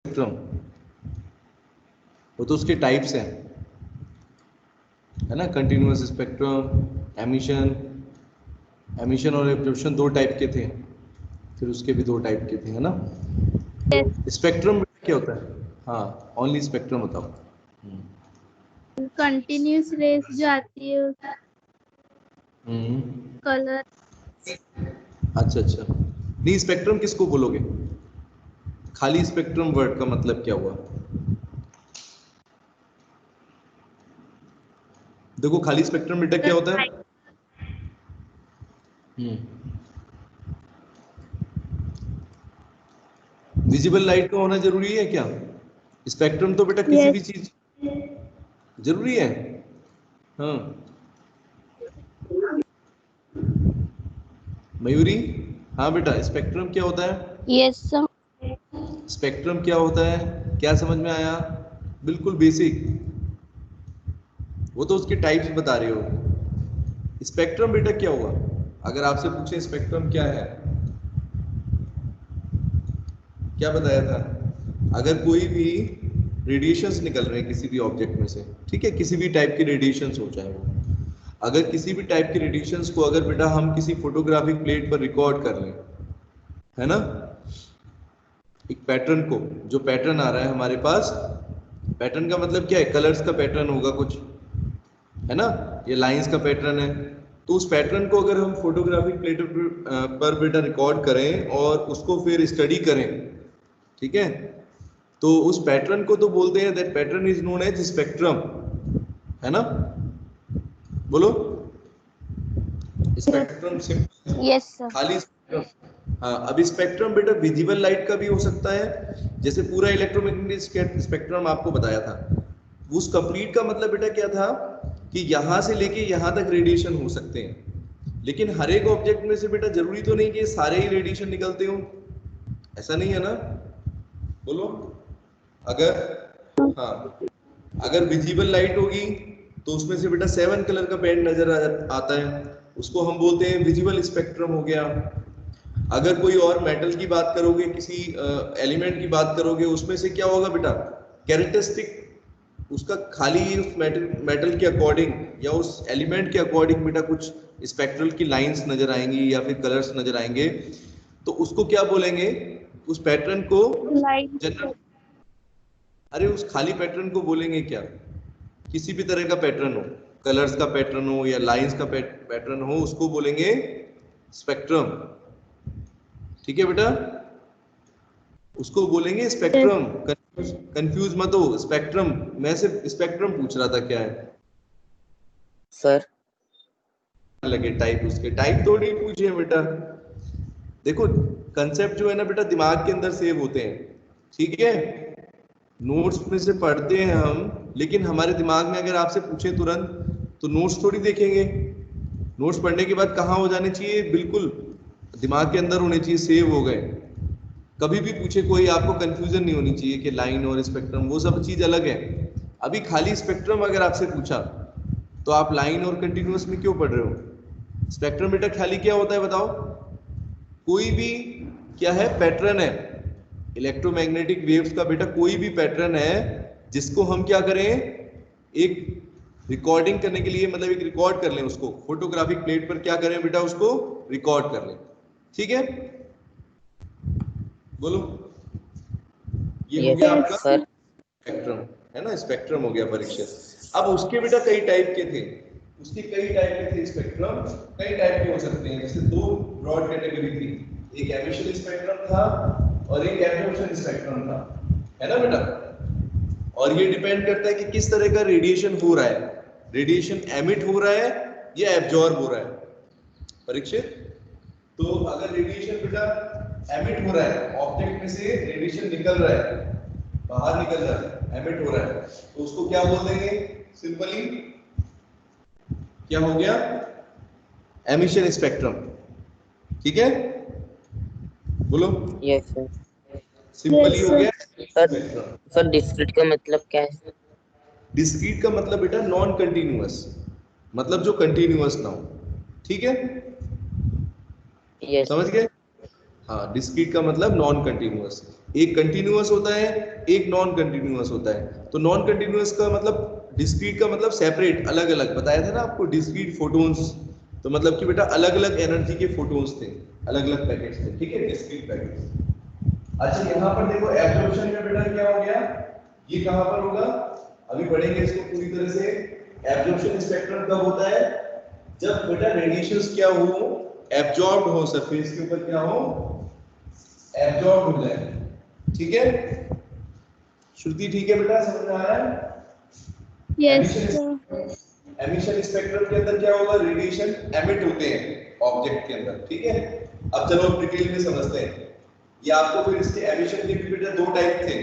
Spectrum, वो तो उसके टाइप्स हैं, है ना। कंटिन्यूअस स्पेक्ट्रम, एमिशन, एमिशन और एब्जॉर्प्शन दो टाइप के थे, फिर उसके भी दो टाइप के थे, है ना। स्पेक्ट्रम क्या होता है? हाँ, ओनली स्पेक्ट्रम बताओ। कंटिन्यूस रेस जो आती है कलर। अच्छा अच्छा, नहीं स्पेक्ट्रम किसको बोलोगे? खाली स्पेक्ट्रम वर्ड का मतलब क्या हुआ? देखो खाली स्पेक्ट्रम बेटा क्या होता है? विजिबल लाइट का होना जरूरी है क्या? स्पेक्ट्रम तो बेटा किसी भी चीज जरूरी है। हाँ मयूरी, हाँ बेटा स्पेक्ट्रम क्या होता है? Yes sir. स्पेक्ट्रम क्या होता है, क्या समझ में आया? बिल्कुल बेसिक, वो तो उसके टाइप्स बता रहे हो। स्पेक्ट्रम बेटा क्या हुआ? अगर आपसे पूछे स्पेक्ट्रम क्या है, क्या बताया था? अगर कोई भी रेडिएशंस निकल रहे हैं किसी भी ऑब्जेक्ट में से, ठीक है, किसी भी टाइप के रेडिएशंस हो चाहे वो, अगर किसी भी टाइप के रेडिएशंस को अगर बेटा हम किसी फोटोग्राफिक प्लेट पर रिकॉर्ड कर लें, है ना, एक पैटर्न को, जो पैटर्न आ रहा है हमारे पास, पैटर्न का मतलब क्या है? कलर्स का पैटर्न होगा कुछ, है ना, ये लाइंस का पैटर्न है। तो उस पैटर्न को अगर हम फोटोग्राफिक प्लेट पर बेटा रिकॉर्ड करें और उसको फिर स्टडी करें, ठीक है, तो उस पैटर्न को तो बोलते हैं, that pattern is known as spectrum, है ना। बोलो स्पेक्ट्रम सिंपल, यस सर। खाली स्पेक्ट्रम। हाँ, अब स्पेक्ट्रम बेटा विजिबल लाइट का भी हो सकता है, जैसे पूरा इलेक्ट्रोमैग्नेटिक स्पेक्ट्रम आपको बताया था, उस कंप्लीट का मतलब बेटा क्या था कि यहां से लेके यहां तक रेडिएशन हो सकते हैं, लेकिन हर एक ऑब्जेक्ट में से बेटा जरूरी तो नहीं कि सारे ही रेडिएशन निकलते हो, ऐसा नहीं है ना। बोलो अगर, हाँ, अगर विजिबल लाइट होगी तो उसमें से बेटा 7 कलर का बैंड नजर आता है, उसको हम बोलते हैं विजिबल स्पेक्ट्रम हो गया। अगर कोई और मेटल की बात करोगे, किसी एलिमेंट की बात करोगे, उसमें से क्या होगा बेटा? कैरेक्टरिस्टिक उसका खाली उस मेटल के अकॉर्डिंग या उस एलिमेंट के अकॉर्डिंग बेटा कुछ स्पेक्ट्रल की लाइंस नजर आएंगी या फिर कलर्स नजर आएंगे, तो उसको क्या बोलेंगे? उस पैटर्न को लाइट। जनरल, अरे उस खाली पैटर्न को बोलेंगे क्या? किसी भी तरह का पैटर्न हो, कलर्स का पैटर्न हो या लाइंस का पैटर्न हो, उसको बोलेंगे स्पेक्ट्रम, ठीक है बेटा, उसको बोलेंगे स्पेक्ट्रम। कंफ्यूज मत हो, स्पेक्ट्रम, मैं सिर्फ स्पेक्ट्रम पूछ रहा था क्या है सर। लगे टाइप, उसके टाइप थोड़ी पूछे बेटा। देखो कंसेप्ट जो है ना बेटा दिमाग के अंदर सेव होते हैं, ठीक है, नोट्स में से पढ़ते हैं हम, लेकिन हमारे दिमाग में अगर आपसे पूछे तुरंत तो नोट्स थोड़ी देखेंगे, नोट्स पढ़ने के बाद कहाँ हो जाने चाहिए? बिल्कुल दिमाग के अंदर होने चाहिए, सेव हो गए। कभी भी पूछे कोई, आपको कंफ्यूजन नहीं होनी चाहिए कि लाइन और स्पेक्ट्रम वो सब चीज अलग है। अभी खाली स्पेक्ट्रम अगर आपसे पूछा तो आप लाइन और कंटिन्यूअस में क्यों पढ़ रहे हो? स्पेक्ट्रम बेटा खाली क्या होता है बताओ? कोई भी क्या है? पैटर्न है, इलेक्ट्रोमैग्नेटिक वेव्स का बेटा कोई भी पैटर्न है जिसको हम क्या करें, एक रिकॉर्डिंग करने के लिए, मतलब एक रिकॉर्ड कर लें उसको फोटोग्राफिक प्लेट पर, क्या करें बेटा? उसको रिकॉर्ड कर लें, ठीक है। बोलो, ये हो गया आपका स्पेक्ट्रम, है ना, स्पेक्ट्रम हो गया परीक्षित। अब उसके बेटा कई टाइप के थे, उसके कई टाइप के थे स्पेक्ट्रम, कई टाइप के हो सकते हैं, जैसे दो ब्रॉड कैटेगरी थी, एक एमिशन स्पेक्ट्रम था और एक एब्जॉर्प्शन स्पेक्ट्रम था, है ना बेटा। और ये डिपेंड करता है कि किस तरह का रेडिएशन हो रहा है, रेडिएशन एमिट हो रहा है या एब्जॉर्ब हो रहा है परीक्षित। तो अगर रेडिएशन बेटा एमिट हो रहा है, ऑब्जेक्ट में से रेडिएशन निकल रहा है, बाहर निकल रहा है, एमिट हो रहा है, तो उसको क्या बोल देंगे? सिंपली क्या हो गया? एमिशन स्पेक्ट्रम, ठीक है। बोलो यस सर। सिंपली हो गया सर स्पेक्ट्रम। सर डिस्क्रीट का मतलब क्या है? डिस्क्रीट का मतलब बेटा नॉन कंटिन्यूअस, मतलब जो कंटिन्यूअस ना हो, ठीक है, यस समझ गए। हाँ, डिस्क्रीट का मतलब नॉन कंटिन्यूअस। एक कंटिन्यूअस होता है, एक नॉन कंटिन्यूअस होता है। तो नॉन कंटिन्यूअस का मतलब, डिस्क्रीट का मतलब सेपरेट, अलग अलग बताया था ना आपको, डिस्क्रीट फोटोन्स। तो मतलब कि बेटा अलग अलग एनर्जी के फोटोन्स थे, अलग अलग पैकेट्स थे, ठीक है, डिस्क्रीट पैकेट्स। अच्छा यहाँ पर देखो एब्जॉर्प्शन में बेटा क्या हो गया, ये कहां पर होगा, अभी पढ़ेंगे इसको पूरी तरह से। एब्जॉर्प्शन स्पेक्ट्रम कब होता है, जब बेटा रेडिएशंस क्या हो, एब्जॉर्ब्ड हो, सरफेस के ऊपर क्या हो, एब्जॉर्ब हो जाए, ठीक है। श्रुति ठीक है बेटा, समझ में आ रहा है। Yes sir. एमिशन स्पेक्ट्रम के अंदर क्या होगा, रेडिएशन एमिट होते हैं ऑब्जेक्ट के अंदर, ठीक है। अब चलो डिटेल में समझते हैं। ये आपको फिर इसके एमिशन के भी बेटा दो टाइप थे।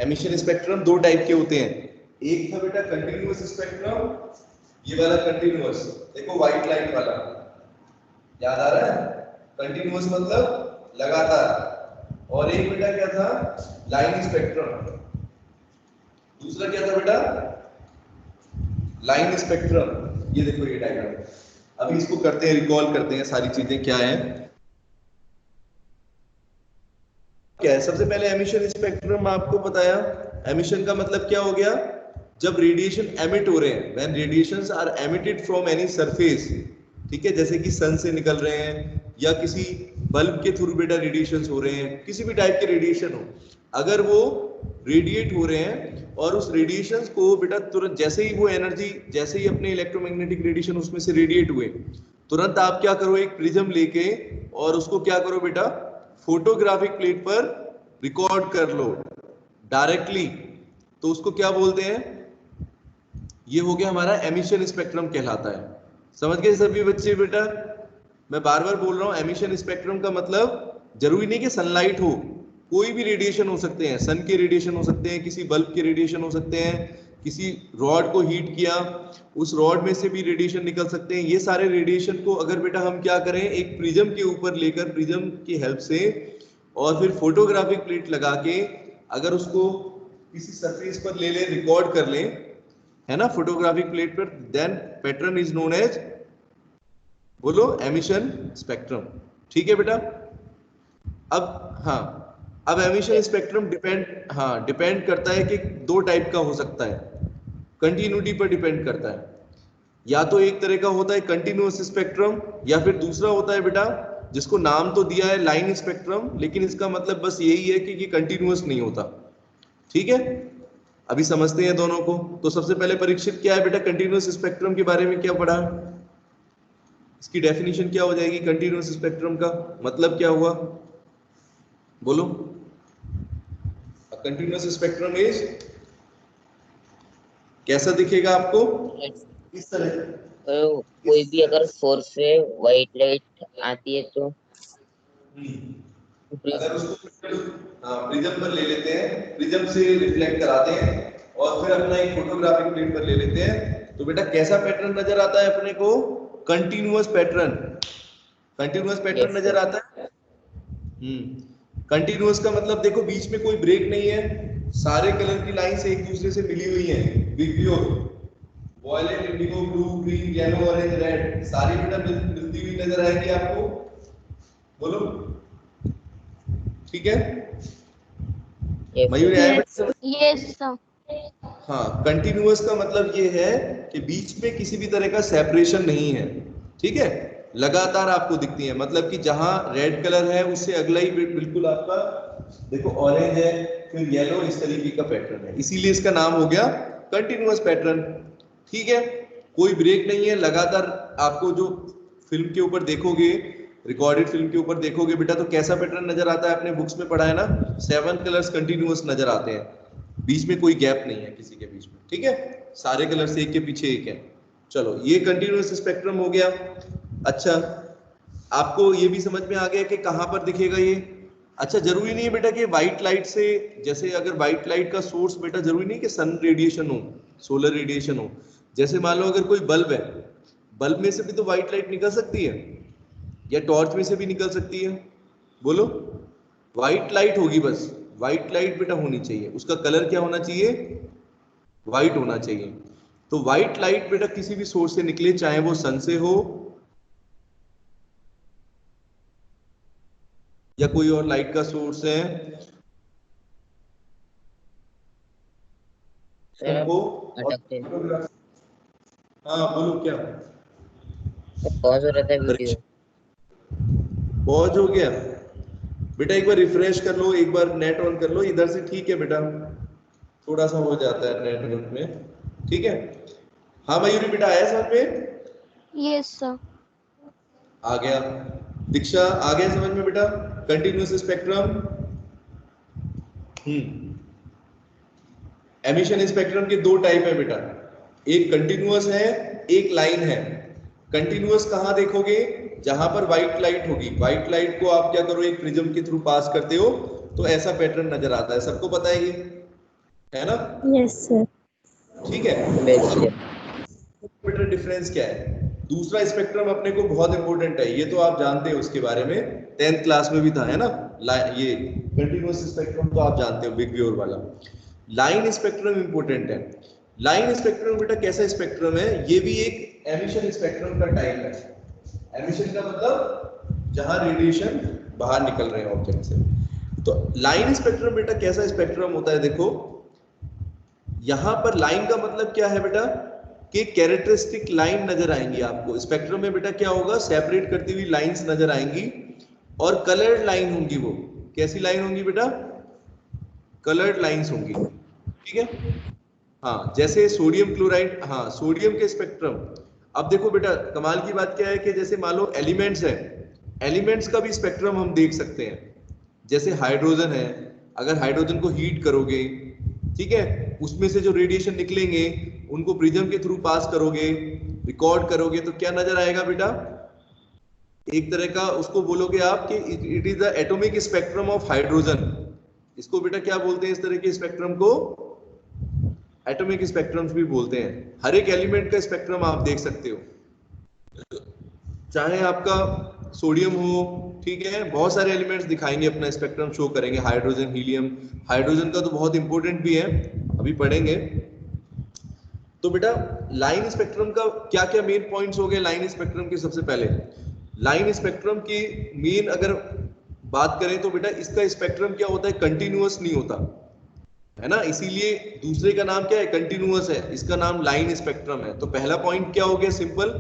एमिशन स्पेक्ट्रम दो टाइप के होते हैं। एक था बेटा कंटिन्यूअस स्पेक्ट्रम, ये वाला कंटिन्यूअस, देखो व्हाइट लाइट वाला, याद आ रहा है। कंटिन्यूअस मतलब लगातार। और एक बेटा क्या था, लाइन स्पेक्ट्रम। दूसरा क्या था बेटा, लाइन स्पेक्ट्रम। ये देखो ये डायग्राम, अभी इसको करते हैं, रिकॉल करते हैं सारी चीजें क्या है क्या है। सबसे पहले एमिशन स्पेक्ट्रम आपको बताया। एमिशन का मतलब क्या हो गया, जब रेडिएशन एमिट हो रहे हैं, when radiations are emitted from any surface, ठीक है, जैसे कि सन से निकल रहे हैं या किसी बल्ब के थ्रू बेटा रेडिएशंस हो रहे हैं, किसी भी टाइप के रेडिएशन हो, अगर वो रेडिएट हो रहे हैं और उस रेडिएशंस को बेटा तुरंत, जैसे ही वो एनर्जी, जैसे ही अपने इलेक्ट्रोमैग्नेटिक रेडिएशन उसमें से रेडिएट हुए, तुरंत आप क्या करो, एक प्रिज्म लेके और उसको क्या करो बेटा, फोटोग्राफिक प्लेट पर रिकॉर्ड कर लो डायरेक्टली। तो उसको क्या बोलते हैं, ये हो गया हमारा एमिशन स्पेक्ट्रम कहलाता है। समझ गए सभी बच्चे बेटा। मैं बार बार बोल रहा हूं, एमिशन स्पेक्ट्रम का मतलब जरूरी नहीं कि सनलाइट हो, कोई भी रेडिएशन हो सकते हैं, सन के रेडिएशन हो सकते हैं, किसी बल्ब के रेडिएशन हो सकते हैं, किसी रॉड को हीट किया उस रॉड में से भी रेडिएशन निकल सकते हैं। ये सारे रेडिएशन को अगर बेटा हम क्या करें, एक प्रिज्म के ऊपर लेकर, प्रिज्म की हेल्प से और फिर फोटोग्राफिक प्लेट लगा के अगर उसको किसी सरफेस पर ले ले, रिकॉर्ड कर ले, है ना, फोटोग्राफिक प्लेट पर, then pattern is known as, बोलो, एमिशन स्पेक्ट्रम, ठीक है बेटा। अब हाँ, अब एमिशन स्पेक्ट्रम डिपेंड करता है कि दो टाइप का हो सकता है, कंटिन्यूटी पर डिपेंड करता है। या तो एक तरह का होता है कंटिन्यूअस स्पेक्ट्रम, या फिर दूसरा होता है बेटा जिसको नाम तो दिया है लाइन स्पेक्ट्रम, लेकिन इसका मतलब बस यही है कि ये कंटिन्यूअस नहीं होता, ठीक है। अभी समझते हैं दोनों को। तो सबसे पहले परीक्षित क्या है बेटा, कंटिन्यूअस स्पेक्ट्रम के बारे में क्या पढ़ा, इसकी डेफिनेशन क्या हो जाएगी, कंटिन्यूअस स्पेक्ट्रम का मतलब क्या हुआ, बोलो। कंटिन्यूअस स्पेक्ट्रम इज, कैसा दिखेगा आपको, इस तरह। कोई भी अगर सोर्स से व्हाइट लाइट आती है तो अगर उसको प्रिज्म पर ले लेते हैं, प्रिज्म से रिफ्लेक्ट कराते हैं और फिर अपना एक फोटोग्राफिक प्लेट पर ले लेते हैं, तो बेटा कैसा पैटर्न नजर आता है अपने को, कंटिन्यूअस पैटर्न, कंटिन्यूअस पैटर्न नजर आता है। कंटिन्यूअस का मतलब देखो बीच में कोई ब्रेक नहीं है, सारे कलर की लाइंस एक दूसरे से मिली हुई हैं, VIBGYOR, violet, indigo, blue, green, yellow, orange, red, सारी बेटा मिलती हुई नजर आएगी आपको, बोलो, ठीक है। मयूर आया बेटा? Yes sir. हाँ, कंटिन्यूअस का मतलब ये है कि बीच में किसी भी तरह का सेपरेशन नहीं है, ठीक है, लगातार आपको दिखती है। मतलब कि जहां रेड कलर है उससे अगला ही बिल्कुल आपका देखो ऑरेंज है, फिर येलो, इस तरीके का पैटर्न है, इसीलिए इसका नाम हो गया कंटिन्यूअस पैटर्न, ठीक है। कोई ब्रेक नहीं है, लगातार आपको जो फिल्म के ऊपर देखोगे, रिकॉर्डेड फिल्म के ऊपर देखोगे बेटा, तो कैसा पैटर्न नजर आता है, अपने बुक्स में पढ़ा है ना, 7 कलर्स कंटिन्यूअस नजर आते हैं, बीच में कोई गैप नहीं है किसी के बीच में, ठीक है, सारे कलर्स एक के पीछे एक है। चलो ये कंटिन्यूअस स्पेक्ट्रम हो गया। अच्छा, आपको ये भी समझ में आ गया कि कहां पर दिखेगा ये। अच्छा, जरूरी नहीं है बेटा कि व्हाइट लाइट से, जैसे अगर व्हाइट लाइट का सोर्स बेटा जरूरी नहीं कि सन रेडिएशन हो, सोलर रेडिएशन हो। जैसे मान लो अगर कोई बल्ब है, बल्ब में से भी तो व्हाइट लाइट निकल सकती है, या टॉर्च में से भी निकल सकती है, बोलो। व्हाइट लाइट होगी, बस व्हाइट लाइट बेटा होनी चाहिए, उसका कलर क्या होना चाहिए, व्हाइट होना चाहिए। तो व्हाइट लाइट बेटा किसी भी सोर्स से निकले, चाहे वो सन से हो, या कोई और लाइट का सोर्स है? सर सबको? अटकते हैं। हाँ बोलो क्या? पॉज हो रहा था वीडियो। पॉज हो गया बेटा, एक बार रिफ्रेश कर लो, एक बार नेट ऑन कर लो इधर से, ठीक है बेटा? थोड़ा सा हो जाता है नेटवर्क में, ठीक है? हाँ मयूरी बेटा, आया समझ में? Yes sir. आ गया। दीक्षा आ गया समझ में बेटा? Continuous spectrum. एमिशन स्पेक्ट्रम के दो टाइप है बेटा, एक कंटिन्यूअस है, एक लाइन है। कंटिन्यूअस कहाँ देखोगे? जहां पर व्हाइट लाइट होगी। व्हाइट लाइट को आप क्या करो, एक प्रिज्म के थ्रू पास करते हो तो ऐसा पैटर्न नजर आता है, सबको पता है ये, है ना? Yes sir. ठीक है। बिल्कुल। बेटा डिफरेंस क्या है? दूसरा स्पेक्ट्रम अपने को बहुत इंपॉर्टेंट है, ये तो आप जानते हो, उसके बारे में 10th क्लास में भी था, है ना? ये कंटिन्यूअस स्पेक्ट्रम तो आप जानते हो, बिग व्योर वाला। लाइन स्पेक्ट्रम इंपॉर्टेंट है। लाइन स्पेक्ट्रम बेटा कैसा स्पेक्ट्रम है? ये भी एक एमिशन स्पेक्ट्रम का टाइप है। एमिशन का मतलब जहां रेडिएशन बाहर निकल रहे हैं ऑब्जेक्ट से। तो लाइन स्पेक्ट्रम बेटा कैसा स्पेक्ट्रम होता है? देखो यहां पर लाइन का मतलब क्या है बेटा, कि कैरेक्टरिस्टिक लाइन नजर आएंगी आपको स्पेक्ट्रम में। बेटा क्या होगा, सेपरेट करती हुई लाइंस नजर आएंगी, और कलर्ड लाइन होंगी। वो कैसी लाइन होंगी बेटा? कलर्ड लाइंस होंगी, ठीक है? हाँ, जैसे सोडियम क्लोराइड, हाँ सोडियम के स्पेक्ट्रम। अब देखो बेटा कमाल की बात क्या है कि जैसे मान लो एलिमेंट्स है, एलिमेंट्स का भी स्पेक्ट्रम हम देख सकते हैं। जैसे हाइड्रोजन है, अगर हाइड्रोजन को हीट करोगे, ठीक है, उसमें से जो रेडिएशन निकलेंगे उनको प्रिज्म के थ्रू पास करोगे, रिकॉर्ड करोगे, तो क्या नजर आएगा बेटा? एक तरह का उसको बोलोगे आप कि it is the atomic spectrum of hydrogen. इसको बेटा क्या बोलते हैं, इस तरह के स्पेक्ट्रम को एटॉमिक स्पेक्ट्रम्स भी बोलते हैं। हर एक एलिमेंट का स्पेक्ट्रम आप देख सकते हो, चाहे आपका सोडियम हो, ठीक है, बहुत सारे एलिमेंट्स दिखाएंगे, अपना स्पेक्ट्रम शो करेंगे। हाइड्रोजन, हीलियम, हाइड्रोजन का तो बहुत इंपॉर्टेंट भी है, अभी पढ़ेंगे। तो बेटा लाइन स्पेक्ट्रम का क्या क्या मेन पॉइंट्स हो गए लाइन स्पेक्ट्रम के? सबसे पहले लाइन स्पेक्ट्रम की मेन अगर बात करें तो बेटा इसका स्पेक्ट्रम क्या होता है, कंटिन्यूअस नहीं होता, है ना? इसीलिए दूसरे का नाम क्या है, कंटिन्यूअस है, इसका नाम लाइन स्पेक्ट्रम है। तो पहला पॉइंट क्या हो गया, सिंपल,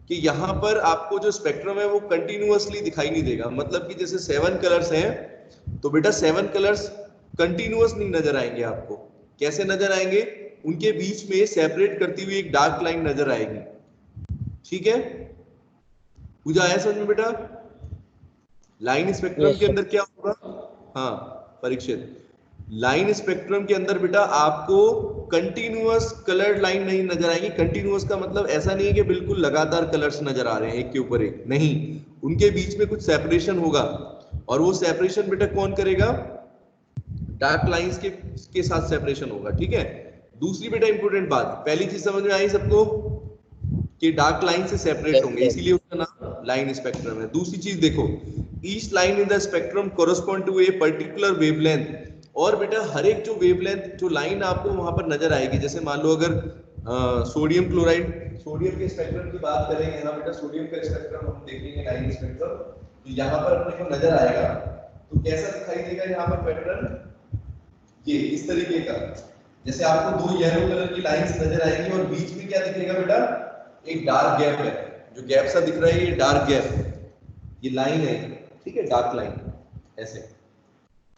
कि यहाँ पर आपको जो स्पेक्ट्रम है वो कंटिन्यूअसली दिखाई नहीं देगा। मतलब कि जैसे 7 कलर्स हैं, तो बेटा 7 कलर्स कंटिन्यूअस नहीं नजर आएंगे आपको। कैसे नजर आएंगे? उनके बीच में सेपरेट करती हुई एक डार्क लाइन नजर आएगी, ठीक है? पूजा आया समझ में बेटा? लाइन स्पेक्ट्रम यस के सर। अंदर क्या होगा? हाँ परीक्षित, लाइन स्पेक्ट्रम के अंदर बेटा आपको कंटिन्यूअस कलर्ड लाइन नहीं नजर आएगी। कंटिन्यूअस का मतलब ऐसा नहीं है कि बिल्कुल लगातार कलर्स नजर आ रहे हैं एक के ऊपर एक, नहीं, उनके बीच में कुछ सेपरेशन होगा, और वो सेपरेशन बेटा कौन करेगा? डार्क लाइंस के साथ सेपरेशन होगा, ठीक है? दूसरी बेटा इंपॉर्टेंट बात, पहली चीज समझ में आई सबको कि डार्क लाइन से सेपरेट होंगे, इसीलिए उसका नाम लाइन स्पेक्ट्रम है। दूसरी चीज देखो, each line in the spectrum correspond to a particular wavelength. और बेटा हर एक जो वेवलेंथ, जो लाइन आपको वहां पर नजर आएगी, जैसे मान लो अगर सोडियम क्लोराइड, सोडियम के स्पेक्ट्रम की बात करें, यहाँ बेटा सोडियम का स्पेक्ट्रम हम देखेंगे लाइन स्पेक्ट्रम, तो यहाँ पर अपने को नजर आएगा, तो कैसा दिखाई देगा यहाँ पर पैटर्न? ये इस तरीके का, जैसे आपको दो येलो कलर की लाइंस नजर आएंगी और बीच में क्या दिखेगा बेटा? एक डार्क गैप है, जो गैप सा दिख रहा है ये डार्क गैप, ये लाइन है, ठीक है, डार्क लाइन ऐसे।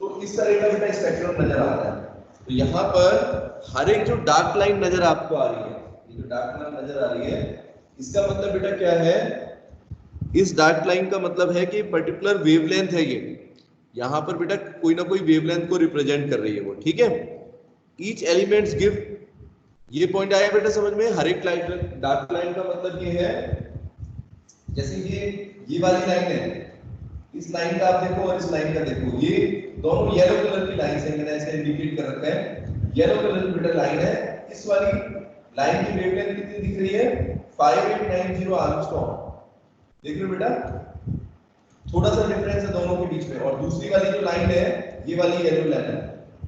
तो इस तरह का बेटा स्पेक्ट्रम नजर आता है। तो यहाँ पर हर एक जो डार्क लाइन नजर आपको आ रही है, ये जो डार्क लाइन नजर आ रही है, इसका मतलब बेटा क्या है? इस डार्क लाइन का मतलब है कि पर्टिकुलर वेवलेंथ है ये, यहाँ पर बेटा कोई ना कोई वेवलेंथ को रिप्रेजेंट कर रही है वो, ठीक है? ईच एलिमेंट्स गिव, ये पॉइंट आया बेटा समझ में? हर एक लाइन, डार्क लाइन का मतलब ये है, जैसे ये वाली लाइन है, इस लाइन का आप देखो और इस लाइन का देखो, ये दोनों येलो कलर की लाइन है, मैंने ऐसे इंडिकेट कर रखा है, येलो कलर की बेटा लाइन है। इस वाली लाइन की वेवलेंथ कितनी दिख रही है? 5890 एंगस्ट्रॉम, देख रहे हो बेटा? थोड़ा सा डिफरेंस है दोनों के बीच में। और दूसरी वाली जो लाइन है, ये वाली येलो लाइन है,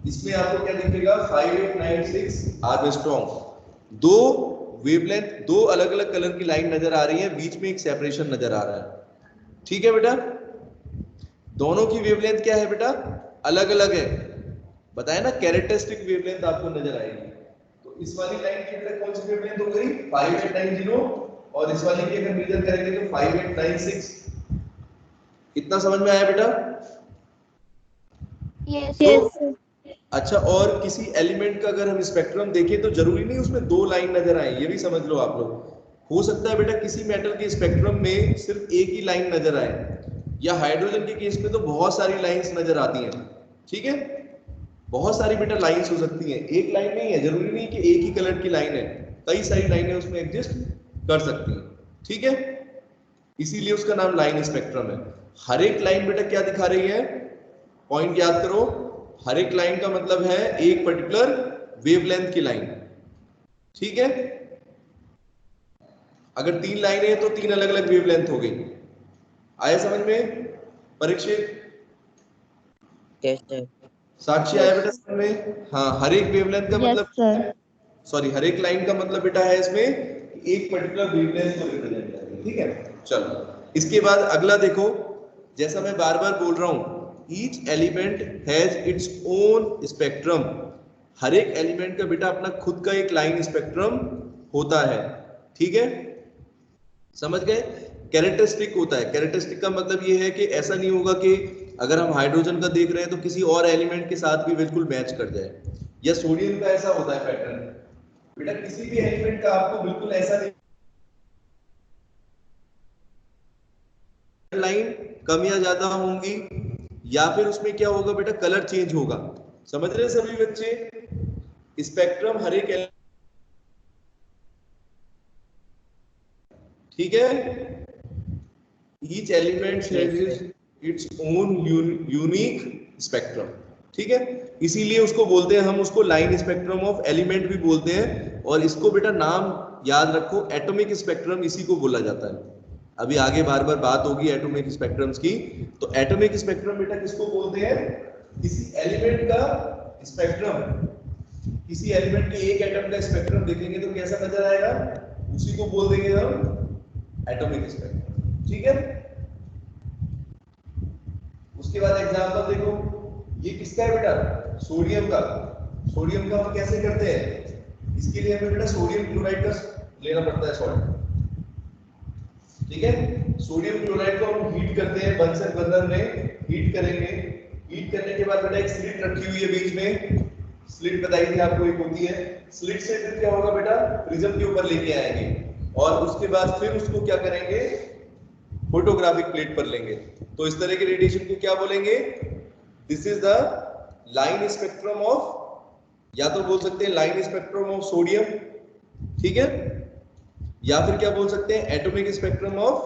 इसमें आपको क्या दिखेगा? 5896 एंगस्ट्रॉम। दो वेवलेंथ, दो अलग अलग कलर की लाइन नजर आ रही है, बीच में एक सेपरेशन नजर आ रहा है, ठीक है बेटा? दोनों की वेवलेंथ क्या है बेटा, अलग अलग है। बताया ना, कैरेक्टरिस्टिक वेवलेंथ आपको नजर आएगी। तो इस वाली लाइन की बेटा कौन सी वेवलेंथ हो गई, 5890, और इस वाली की अगर मेजर करेंगे तो 5896। इतना समझ में आया बेटा? Yes, तो sir. अच्छा, और किसी एलिमेंट का अगर हम स्पेक्ट्रम देखें तो जरूरी नहीं उसमें दो लाइन नजर आए, ये भी समझ लो आप लोग। हो सकता है बेटा किसी मेटल के स्पेक्ट्रम में सिर्फ एक ही लाइन नजर आए, या हाइड्रोजन के केस में तो बहुत सारी लाइंस नजर आती हैं। ठीक है, बहुत सारी बेटा लाइंस हो सकती हैं, एक लाइन नहीं है, जरूरी नहीं कि एक ही कलर की लाइन है, कई सारी लाइनें उसमें एग्जिस्ट कर सकती हैं। ठीक है, इसीलिए उसका नाम लाइन स्पेक्ट्रम है। हर एक लाइन बेटा क्या दिखा रही है, पॉइंट याद करो, हर एक लाइन का मतलब है एक पर्टिकुलर वेवलेंथ की लाइन। ठीक है, अगर 3 लाइनें हैं तो 3 अलग अलग वेवलेंथ हो गई। आया समझ में परीक्षित? yes sir, साक्षी आया Yes, बेटा sir. समझ में? हाँ, हर एक वेवलेंथ का Yes, मतलब, sir. सॉरी, हर एक लाइन का मतलब बेटा है इसमें एक पर्टिकुलर वेवलेंथ को रिप्रेजेंट करती है। ठीक है, चलो इसके बाद अगला देखो, जैसा मैं बार बार बोल रहा हूं, each element has its own spectrum. हर एक एलिमेंट का बेटा अपना खुद का एक लाइन स्पेक्ट्रम होता है। ठीक है, समझ गए? कैरेक्टरिस्टिक होता है। कैरेक्टरिस्टिक का मतलब ये है कि ऐसा नहीं होगा कि अगर हम हाइड्रोजन का देख रहे हैं तो किसी और एलिमेंट के साथ भी बिल्कुल मैच कर जाए, या सोडियम का ऐसा होता है पैटर्न। बेटा किसी भी एलिमेंट का आपको बिल्कुल ऐसा नहीं, लाइन कम या ज्यादा होंगी, या फिर उसमें क्या होगा बेटा, कलर चेंज होगा। समझ रहे हैं सभी बच्चे? स्पेक्ट्रम हर एक ठीक है, each element yes has sir, its own unique spectrum. ठीक है, इसीलिए उसको बोलते हैं, हम उसको लाइन स्पेक्ट्रम ऑफ एलिमेंट भी बोलते हैं, और इसको बेटा नाम याद रखो, एटॉमिक स्पेक्ट्रम इसी को बोला जाता है। अभी आगे बार बार बात होगी एटॉमिक स्पेक्ट्रम्स की। तो एटॉमिक स्पेक्ट्रम बेटा किसको बोलते हैं, किसी एलिमेंट का स्पेक्ट्रम, किसी एलिमेंट के एक एटम का स्पेक्ट्रम देखेंगे तो कैसा नजर आएगा, उसी को बोल देंगे हम एटॉमिक स्पेक्ट्रम। ठीक है, उसके बाद एग्जांपल देखो, ये किसका है बेटा, सोडियम का। सोडियम का हम कैसे करते हैं, इसके लिए हमें बेटा सोडियम क्लोराइड का लेना पड़ता है सॉल्ट। ठीक है, सोडियम क्लोराइड को हम हीट करते हैं, बंसन बर्नर में हीट करेंगे। हीट करने के बाद बेटा एक स्लिट रखी हुई है बीच में, स्लिट बताई थी आपको एक होती है। स्लिट से फिर क्या होगा बेटा, प्रिज्म के ऊपर लेके आएंगे, और उसके बाद फिर उसको क्या करेंगे, फोटोग्राफिक प्लेट पर लेंगे। तो इस तरह के रेडिएशन को क्या बोलेंगे, this is the line spectrum of, या तो बोल सकते हैं लाइन स्पेक्ट्रम ऑफ सोडियम। ठीक है, या फिर क्या बोल सकते हैं, एटॉमिक स्पेक्ट्रम ऑफ,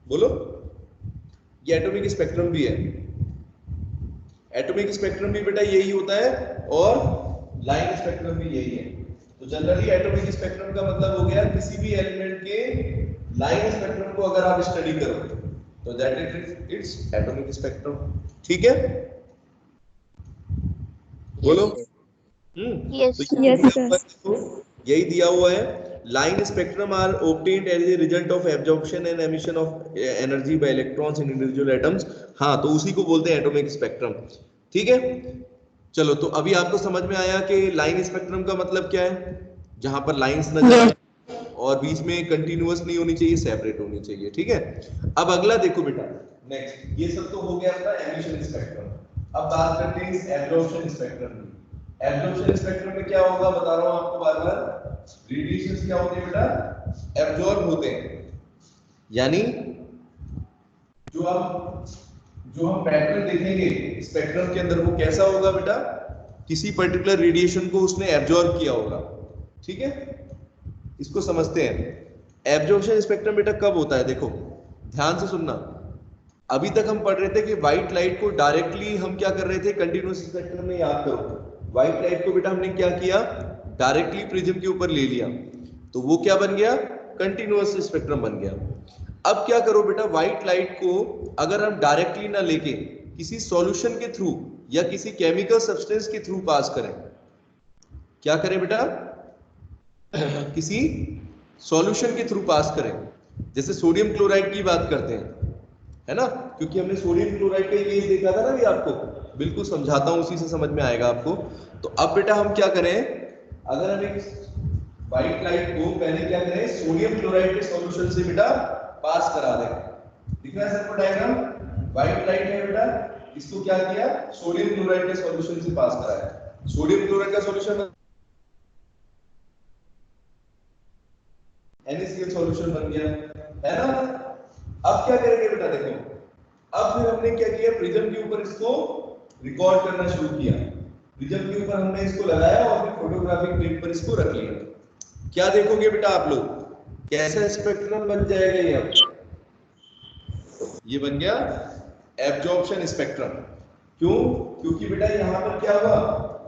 बोलो, ये एटॉमिक स्पेक्ट्रम भी है। एटॉमिक स्पेक्ट्रम भी बेटा यही होता है, और लाइन स्पेक्ट्रम भी यही है। तो जनरली एटॉमिक स्पेक्ट्रम का मतलब हो गया किसी भी एलिमेंट के लाइन स्पेक्ट्रम को अगर आप स्टडी करो तो that is its atomic spectrum. ठीक है, बोलो। yes sir, Yes, तो sir. यही Yes, दिया हुआ है, तो यही दिया हुआ है, line spectrum are obtained as a result of absorption and emission of energy by electrons in individual atoms। हाँ, तो उसी को बोलते हैं एटॉमिक स्पेक्ट्रम। ठीक है, चलो, तो अभी आपको समझ में आया कि लाइन स्पेक्ट्रम का मतलब क्या है, जहां पर लाइंस नजर आए और बीच में कंटिन्यूअस नहीं होनी चाहिए, सेपरेट होनी चाहिए। ठीक है, अब अगला देखो बेटा, नेक्स्ट, ये सब तो हो गया अपना एमिशन स्पेक्ट्रम। अब बात करते हैं इस एब्जॉर्प्शन स्पेक्ट्रम की। एब्जॉर्प्शन स्पेक्ट्रम में क्या होगा, बता रहा हूं आपको बार बार, रेडिएशंस क्या होते हैं बेटा, एब्जॉर्ब होते हैं। यानी जो हम पैटर्न देखेंगे स्पेक्ट्रम के अंदर, वो कैसा होगा बेटा, किसी पर्टिकुलर रेडिएशन को उसने एब्जॉर्ब किया होगा। ठीक है, इसको समझते हैं। एब्जॉर्प्शन स्पेक्ट्रम बेटा कब होता है, देखो ध्यान से सुनना। अभी तक हम पढ़ रहे थे कि व्हाइट लाइट को डायरेक्टली हम क्या कर रहे थे, कंटिन्यूअस स्पेक्ट्रम में, याद करो व्हाइट लाइट को बेटा हमने क्या किया, डायरेक्टली प्रिज्म के ऊपर ले लिया, तो वो क्या बन गया, कंटिन्यूअस स्पेक्ट्रम बन गया। अब क्या करो बेटा, व्हाइट लाइट को अगर हम डायरेक्टली ना लेके किसी सॉल्यूशन के थ्रू या किसी केमिकल सब्सटेंस के थ्रू पास करें, क्या करें बेटा, किसी सॉल्यूशन के थ्रू पास करें, जैसे सोडियम क्लोराइड की बात करते हैं, है ना, क्योंकि हमने सोडियम क्लोराइड का केस देखा था ना अभी आपको, बिल्कुल समझाता हूँ उसी से समझ में आएगा आपको। तो अब बेटा हम क्या करें, अगर हम एक व्हाइट लाइट को पहले क्या करें, सोडियम क्लोराइड के सॉल्यूशन से बेटा पास करा दें। दिख रहा है सबको डायग्राम, व्हाइट लाइट है बेटा, इसको क्या किया, सोडियम क्लोराइड के सॉल्यूशन से पास कराया। सोडियम क्लोराइड का सॉल्यूशन NaCl सॉल्यूशन बन गया, है ना। अब क्या करेंगे बेटा, देखो अब फिर हमने क्या किया, प्रिज्म के ऊपर इसको रिकॉर्ड करना शुरू किया। प्रिज्म के ऊपर हमने इसको लगाया और फिर फोटोग्राफिक प्लेट पर इसको रख लिया। क्या देखोगे बेटा आप लोग, कैसा स्पेक्ट्रम बन जाएगा ये, अब ये बन गया एब्जॉर्प्शन स्पेक्ट्रम। क्यों, क्योंकि बेटा यहाँ पर क्या हुआ,